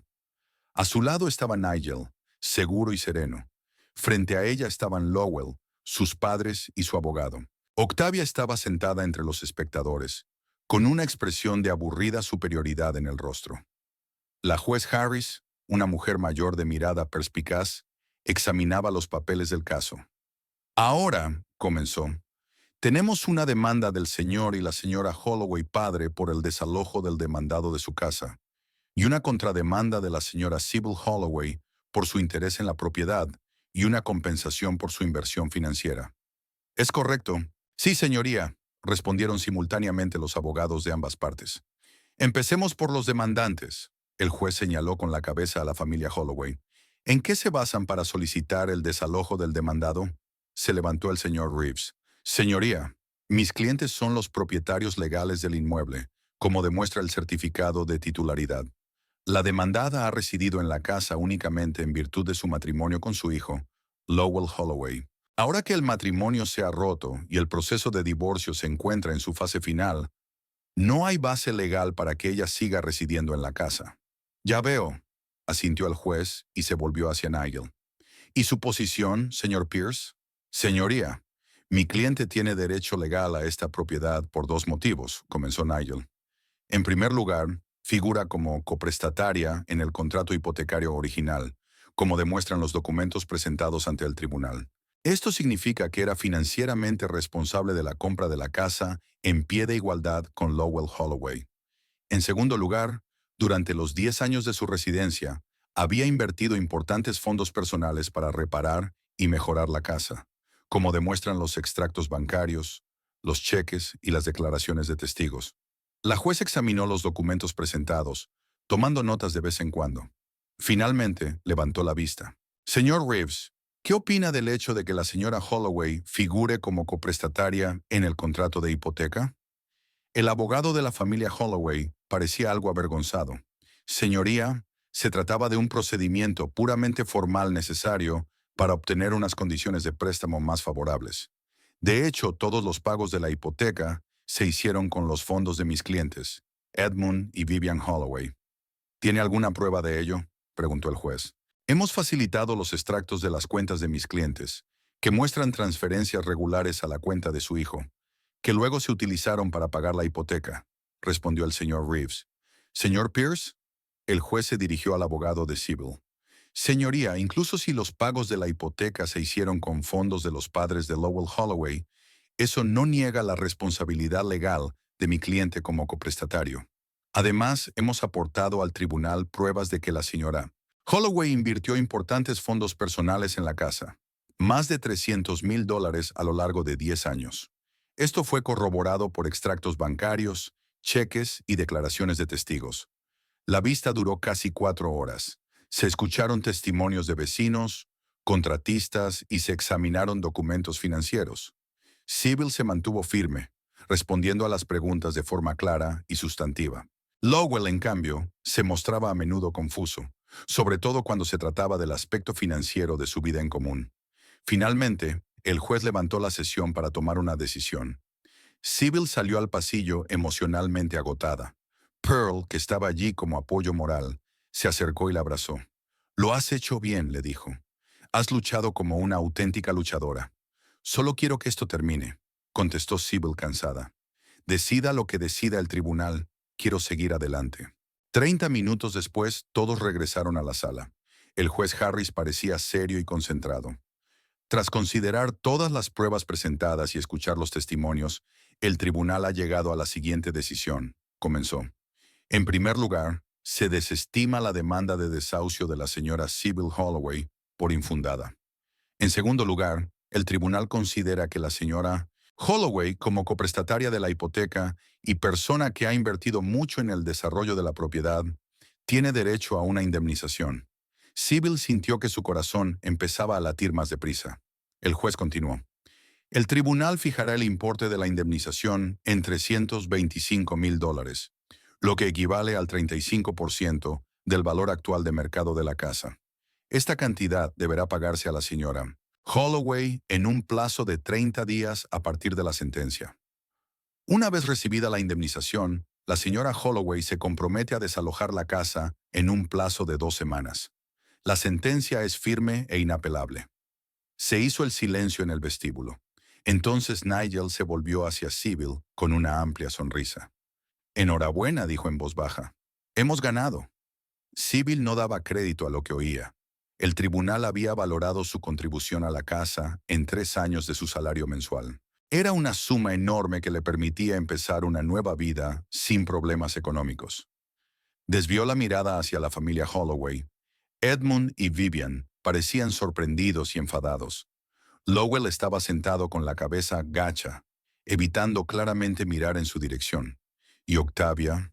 A su lado estaba Nigel, seguro y sereno. Frente a ella estaban Lowell, sus padres y su abogado. Octavia estaba sentada entre los espectadores, con una expresión de aburrida superioridad en el rostro. La juez Harris, una mujer mayor de mirada perspicaz, examinaba los papeles del caso. Ahora, comenzó, tenemos una demanda del señor y la señora Holloway padre por el desalojo del demandado de su casa, y una contrademanda de la señora Sybil Holloway por su interés en la propiedad y una compensación por su inversión financiera. ¿Es correcto? Sí, señoría, respondieron simultáneamente los abogados de ambas partes. Empecemos por los demandantes. El juez señaló con la cabeza a la familia Holloway. ¿En qué se basan para solicitar el desalojo del demandado? Se levantó el señor Reeves. Señoría, mis clientes son los propietarios legales del inmueble, como demuestra el certificado de titularidad. La demandada ha residido en la casa únicamente en virtud de su matrimonio con su hijo, Lowell Holloway. Ahora que el matrimonio se ha roto y el proceso de divorcio se encuentra en su fase final, no hay base legal para que ella siga residiendo en la casa. Ya veo, asintió el juez y se volvió hacia Nigel. ¿Y su posición, señor Pierce? Señoría, mi cliente tiene derecho legal a esta propiedad por dos motivos, comenzó Nigel. En primer lugar, figura como coprestataria en el contrato hipotecario original, como demuestran los documentos presentados ante el tribunal. Esto significa que era financieramente responsable de la compra de la casa en pie de igualdad con Lowell Holloway. En segundo lugar, durante los 10 años de su residencia, había invertido importantes fondos personales para reparar y mejorar la casa, como demuestran los extractos bancarios, los cheques y las declaraciones de testigos. La juez examinó los documentos presentados, tomando notas de vez en cuando. Finalmente, levantó la vista. Señor Reeves, ¿qué opina del hecho de que la señora Holloway figure como coprestataria en el contrato de hipoteca? El abogado de la familia Holloway parecía algo avergonzado. Señoría, se trataba de un procedimiento puramente formal necesario para obtener unas condiciones de préstamo más favorables. De hecho, todos los pagos de la hipoteca se hicieron con los fondos de mis clientes, Edmund y Vivian Holloway. ¿Tiene alguna prueba de ello?, preguntó el juez. Hemos facilitado los extractos de las cuentas de mis clientes, que muestran transferencias regulares a la cuenta de su hijo, que luego se utilizaron para pagar la hipoteca, respondió el señor Reeves. Señor Pierce, el juez se dirigió al abogado de Sybil. Señoría, incluso si los pagos de la hipoteca se hicieron con fondos de los padres de Lowell Holloway, eso no niega la responsabilidad legal de mi cliente como coprestatario. Además, hemos aportado al tribunal pruebas de que la señora Holloway invirtió importantes fondos personales en la casa, más de $300,000 a lo largo de 10 años. Esto fue corroborado por extractos bancarios, cheques y declaraciones de testigos. La vista duró casi 4 horas. Se escucharon testimonios de vecinos, contratistas y se examinaron documentos financieros. Sybil se mantuvo firme, respondiendo a las preguntas de forma clara y sustantiva. Lowell, en cambio, se mostraba a menudo confuso, sobre todo cuando se trataba del aspecto financiero de su vida en común. Finalmente, el juez levantó la sesión para tomar una decisión. Sybil salió al pasillo emocionalmente agotada. Pearl, que estaba allí como apoyo moral, se acercó y la abrazó. «Lo has hecho bien», le dijo. «Has luchado como una auténtica luchadora». «Solo quiero que esto termine», contestó Sybil cansada. «Decida lo que decida el tribunal, quiero seguir adelante». 30 minutos después, todos regresaron a la sala. El juez Harris parecía serio y concentrado. Tras considerar todas las pruebas presentadas y escuchar los testimonios, el tribunal ha llegado a la siguiente decisión, comenzó. En primer lugar, Se desestima la demanda de desahucio de la señora Sybil Holloway por infundada. En segundo lugar, el tribunal considera que la señora Holloway, como coprestataria de la hipoteca y persona que ha invertido mucho en el desarrollo de la propiedad, tiene derecho a una indemnización. Sybil sintió que su corazón empezaba a latir más deprisa. El juez continuó. El tribunal fijará el importe de la indemnización en $325,000, lo que equivale al 35% del valor actual de mercado de la casa. Esta cantidad deberá pagarse a la señora Holloway en un plazo de 30 días a partir de la sentencia. Una vez recibida la indemnización, la señora Holloway se compromete a desalojar la casa en un plazo de 2 semanas. La sentencia es firme e inapelable. Se hizo el silencio en el vestíbulo. Entonces Nigel se volvió hacia Sybil con una amplia sonrisa. Enhorabuena, dijo en voz baja. Hemos ganado. Sybil no daba crédito a lo que oía. El tribunal había valorado su contribución a la casa en 3 años de su salario mensual. Era una suma enorme que le permitía empezar una nueva vida sin problemas económicos. Desvió la mirada hacia la familia Holloway. Edmund y Vivian parecían sorprendidos y enfadados. Lowell estaba sentado con la cabeza gacha, evitando claramente mirar en su dirección. Y Octavia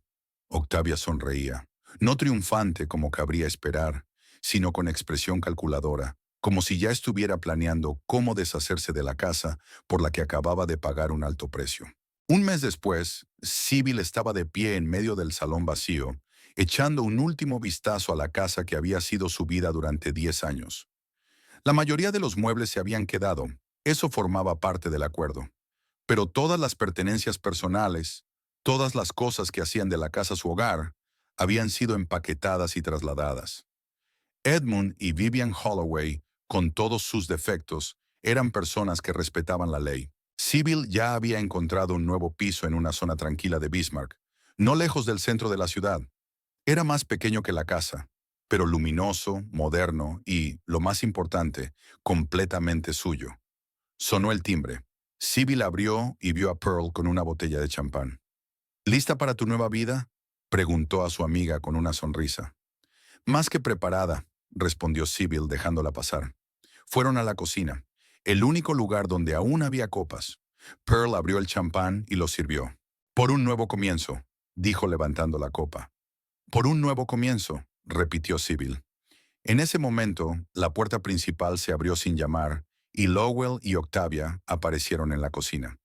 sonreía, no triunfante como cabría esperar, sino con expresión calculadora, como si ya estuviera planeando cómo deshacerse de la casa por la que acababa de pagar un alto precio. Un mes después, Sybil estaba de pie en medio del salón vacío, echando un último vistazo a la casa que había sido su vida durante 10 años. La mayoría de los muebles se habían quedado, eso formaba parte del acuerdo. Pero todas las pertenencias personales, todas las cosas que hacían de la casa su hogar, habían sido empaquetadas y trasladadas. Edmund y Vivian Holloway, con todos sus defectos, eran personas que respetaban la ley. Sybil ya había encontrado un nuevo piso en una zona tranquila de Bismarck, no lejos del centro de la ciudad. Era más pequeño que la casa, pero luminoso, moderno y, lo más importante, completamente suyo. Sonó el timbre. Sybil abrió y vio a Pearl con una botella de champán. ¿Lista para tu nueva vida?, preguntó a su amiga con una sonrisa. Más que preparada, respondió Sybil dejándola pasar. Fueron a la cocina, el único lugar donde aún había copas. Pearl abrió el champán y lo sirvió. Por un nuevo comienzo, dijo levantando la copa. Por un nuevo comienzo, repitió Sybil. En ese momento, la puerta principal se abrió sin llamar y Lowell y Octavia aparecieron en la cocina.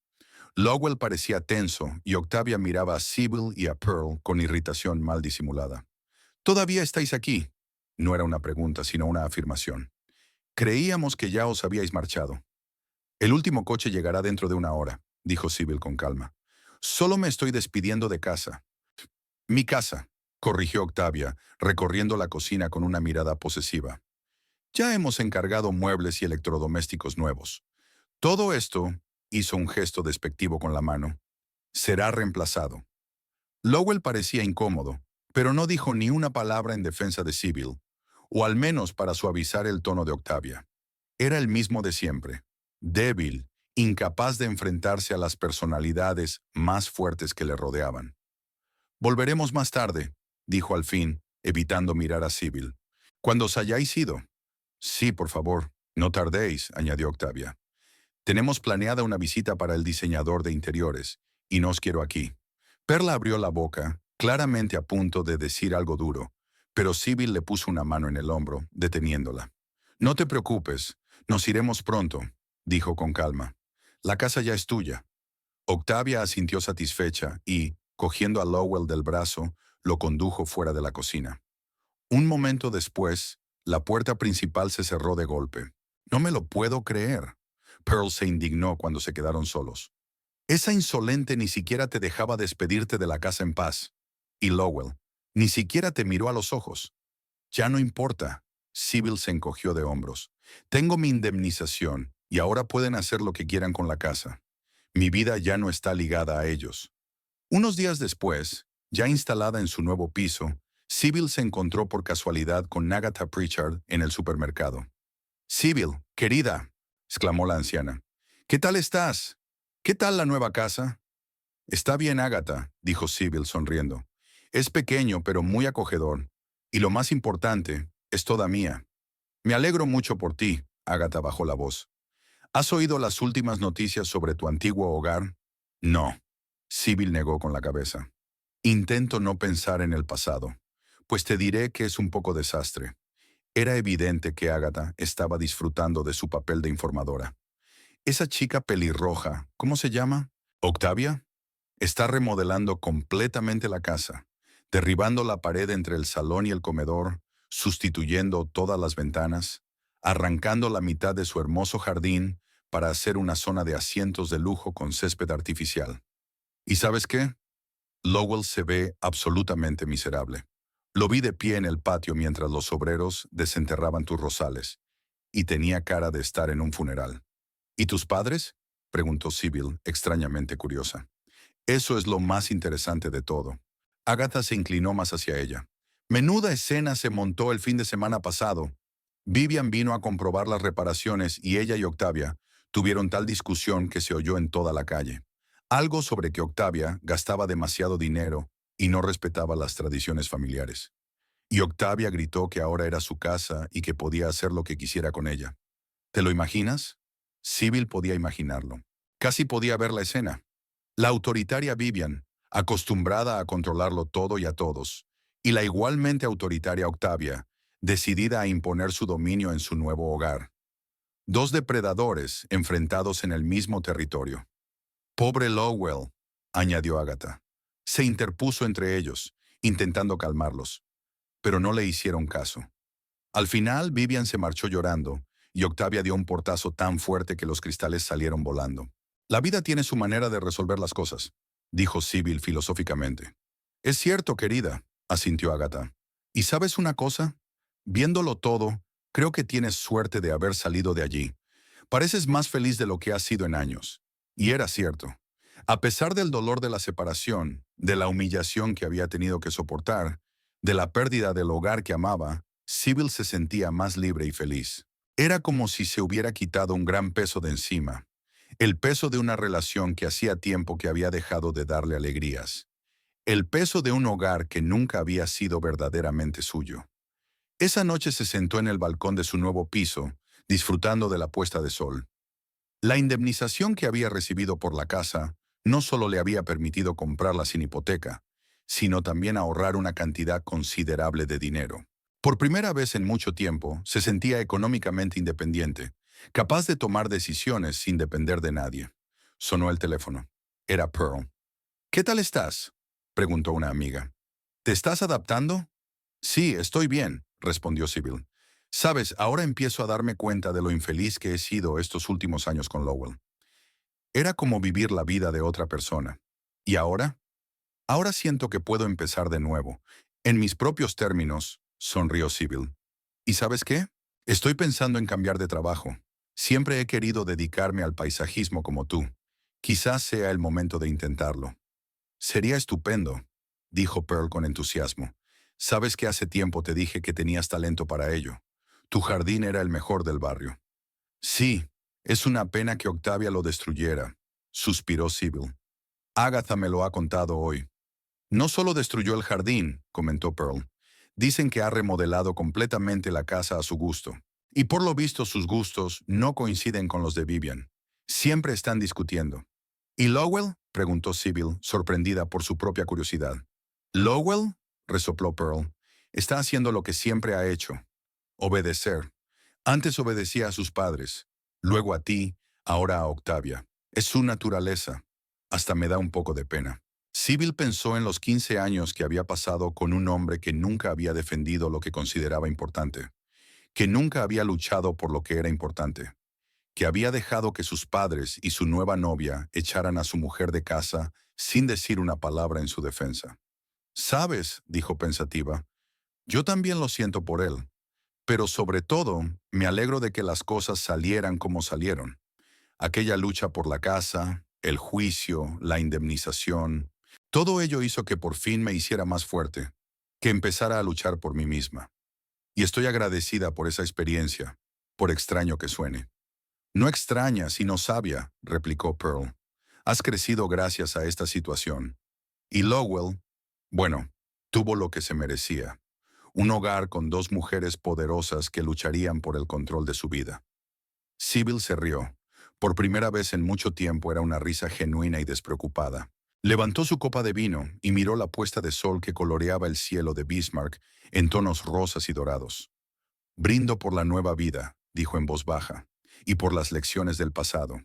Lowell parecía tenso y Octavia miraba a Sybil y a Pearl con irritación mal disimulada. ¿Todavía estáis aquí? No era una pregunta, sino una afirmación. Creíamos que ya os habíais marchado. El último coche llegará dentro de 1 hora, dijo Sybil con calma. Solo me estoy despidiendo de casa. Mi casa, corrigió Octavia, recorriendo la cocina con una mirada posesiva. Ya hemos encargado muebles y electrodomésticos nuevos. Todo esto, hizo un gesto despectivo con la mano, será reemplazado. Lowell parecía incómodo, pero no dijo ni una palabra en defensa de Sybil, o al menos para suavizar el tono de Octavia. Era el mismo de siempre, débil, incapaz de enfrentarse a las personalidades más fuertes que le rodeaban. Volveremos más tarde, dijo al fin, evitando mirar a Sybil. Cuando os hayáis ido. Sí, por favor, no tardéis, añadió Octavia. Tenemos planeada una visita para el diseñador de interiores, y no os quiero aquí. Perla abrió la boca, claramente a punto de decir algo duro, pero Sybil le puso una mano en el hombro, deteniéndola. No te preocupes, nos iremos pronto, dijo con calma. La casa ya es tuya. Octavia asintió satisfecha y, cogiendo a Lowell del brazo, lo condujo fuera de la cocina. Un momento después, la puerta principal se cerró de golpe. No me lo puedo creer. Pearl se indignó cuando se quedaron solos. Esa insolente ni siquiera te dejaba despedirte de la casa en paz. Y Lowell, ni siquiera te miró a los ojos. Ya no importa. Sybil se encogió de hombros. Tengo mi indemnización y ahora pueden hacer lo que quieran con la casa. Mi vida ya no está ligada a ellos. Unos días después, ya instalada en su nuevo piso, Sybil se encontró por casualidad con Agatha Pritchard en el supermercado. «Sybil, querida», exclamó la anciana. «¿Qué tal estás? ¿Qué tal la nueva casa?» «Está bien, Agatha», dijo Sybil sonriendo. Es pequeño pero muy acogedor. Y lo más importante, es toda mía. Me alegro mucho por ti, Agatha bajó la voz. ¿Has oído las últimas noticias sobre tu antiguo hogar? No. Sibyl negó con la cabeza. Intento no pensar en el pasado, pues te diré que es un poco desastre. Era evidente que Agatha estaba disfrutando de su papel de informadora. Esa chica pelirroja, ¿cómo se llama? ¿Octavia? Está remodelando completamente la casa, derribando la pared entre el salón y el comedor, sustituyendo todas las ventanas, arrancando la mitad de su hermoso jardín para hacer una zona de asientos de lujo con césped artificial. ¿Y sabes qué? Lowell se ve absolutamente miserable. Lo vi de pie en el patio mientras los obreros desenterraban tus rosales, y tenía cara de estar en un funeral. ¿Y tus padres? Preguntó Sibyl, extrañamente curiosa. Eso es lo más interesante de todo. Agatha se inclinó más hacia ella. Menuda escena se montó el fin de semana pasado. Vivian vino a comprobar las reparaciones y ella y Octavia tuvieron tal discusión que se oyó en toda la calle. Algo sobre que Octavia gastaba demasiado dinero y no respetaba las tradiciones familiares. Y Octavia gritó que ahora era su casa y que podía hacer lo que quisiera con ella. ¿Te lo imaginas? Sibyl podía imaginarlo. Casi podía ver la escena. La autoritaria Vivian, acostumbrada a controlarlo todo y a todos, y la igualmente autoritaria Octavia, decidida a imponer su dominio en su nuevo hogar. Dos depredadores enfrentados en el mismo territorio. Pobre Lowell, añadió Agatha. Se interpuso entre ellos, intentando calmarlos, pero no le hicieron caso. Al final, Vivian se marchó llorando, y Octavia dio un portazo tan fuerte que los cristales salieron volando. La vida tiene su manera de resolver las cosas, dijo Sibyl filosóficamente. Es cierto, querida, asintió Agatha. ¿Y sabes una cosa? Viéndolo todo, creo que tienes suerte de haber salido de allí. Pareces más feliz de lo que has sido en años. Y era cierto. A pesar del dolor de la separación, de la humillación que había tenido que soportar, de la pérdida del hogar que amaba, Sibyl se sentía más libre y feliz. Era como si se hubiera quitado un gran peso de encima, el peso de una relación que hacía tiempo que había dejado de darle alegrías, el peso de un hogar que nunca había sido verdaderamente suyo. Esa noche se sentó en el balcón de su nuevo piso, disfrutando de la puesta de sol. La indemnización que había recibido por la casa no solo le había permitido comprarla sin hipoteca, sino también ahorrar una cantidad considerable de dinero. Por primera vez en mucho tiempo, se sentía económicamente independiente, capaz de tomar decisiones sin depender de nadie. Sonó el teléfono. Era Pearl. ¿Qué tal estás?, preguntó una amiga. ¿Te estás adaptando? Sí, estoy bien, respondió Sibyl. Sabes, ahora empiezo a darme cuenta de lo infeliz que he sido estos últimos años con Lowell. Era como vivir la vida de otra persona. ¿Y ahora? Ahora siento que puedo empezar de nuevo. En mis propios términos, sonrió Sibyl. ¿Y sabes qué? Estoy pensando en cambiar de trabajo. Siempre he querido dedicarme al paisajismo como tú. Quizás sea el momento de intentarlo. Sería estupendo, dijo Pearl con entusiasmo. Sabes que hace tiempo te dije que tenías talento para ello. Tu jardín era el mejor del barrio. Sí, es una pena que Octavia lo destruyera, suspiró Sibyl. Agatha me lo ha contado hoy. No solo destruyó el jardín, comentó Pearl. Dicen que ha remodelado completamente la casa a su gusto. Y por lo visto sus gustos no coinciden con los de Vivian. Siempre están discutiendo. ¿Y Lowell?, preguntó Sibyl, sorprendida por su propia curiosidad. ¿Lowell?, resopló Pearl. Está haciendo lo que siempre ha hecho. Obedecer. Antes obedecía a sus padres, luego a ti, ahora a Octavia. Es su naturaleza. Hasta me da un poco de pena. Sibyl pensó en los 15 años que había pasado con un hombre que nunca había defendido lo que consideraba importante, que nunca había luchado por lo que era importante, que había dejado que sus padres y su nueva novia echaran a su mujer de casa sin decir una palabra en su defensa. «Sabes», dijo pensativa, «yo también lo siento por él, pero sobre todo me alegro de que las cosas salieran como salieron. Aquella lucha por la casa, el juicio, la indemnización, todo ello hizo que por fin me hiciera más fuerte, que empezara a luchar por mí misma. Y estoy agradecida por esa experiencia, por extraño que suene». «No extraña, sino sabia», replicó Pearl. «Has crecido gracias a esta situación. Y Lowell, bueno, Tuvo lo que se merecía, un hogar con dos mujeres poderosas que lucharían por el control de su vida. Sybil se rió. Por primera vez en mucho tiempo era una risa genuina y despreocupada. Levantó su copa de vino y miró la puesta de sol que coloreaba el cielo de Bismarck en tonos rosas y dorados. Brindo por la nueva vida, dijo en voz baja, y por las lecciones del pasado.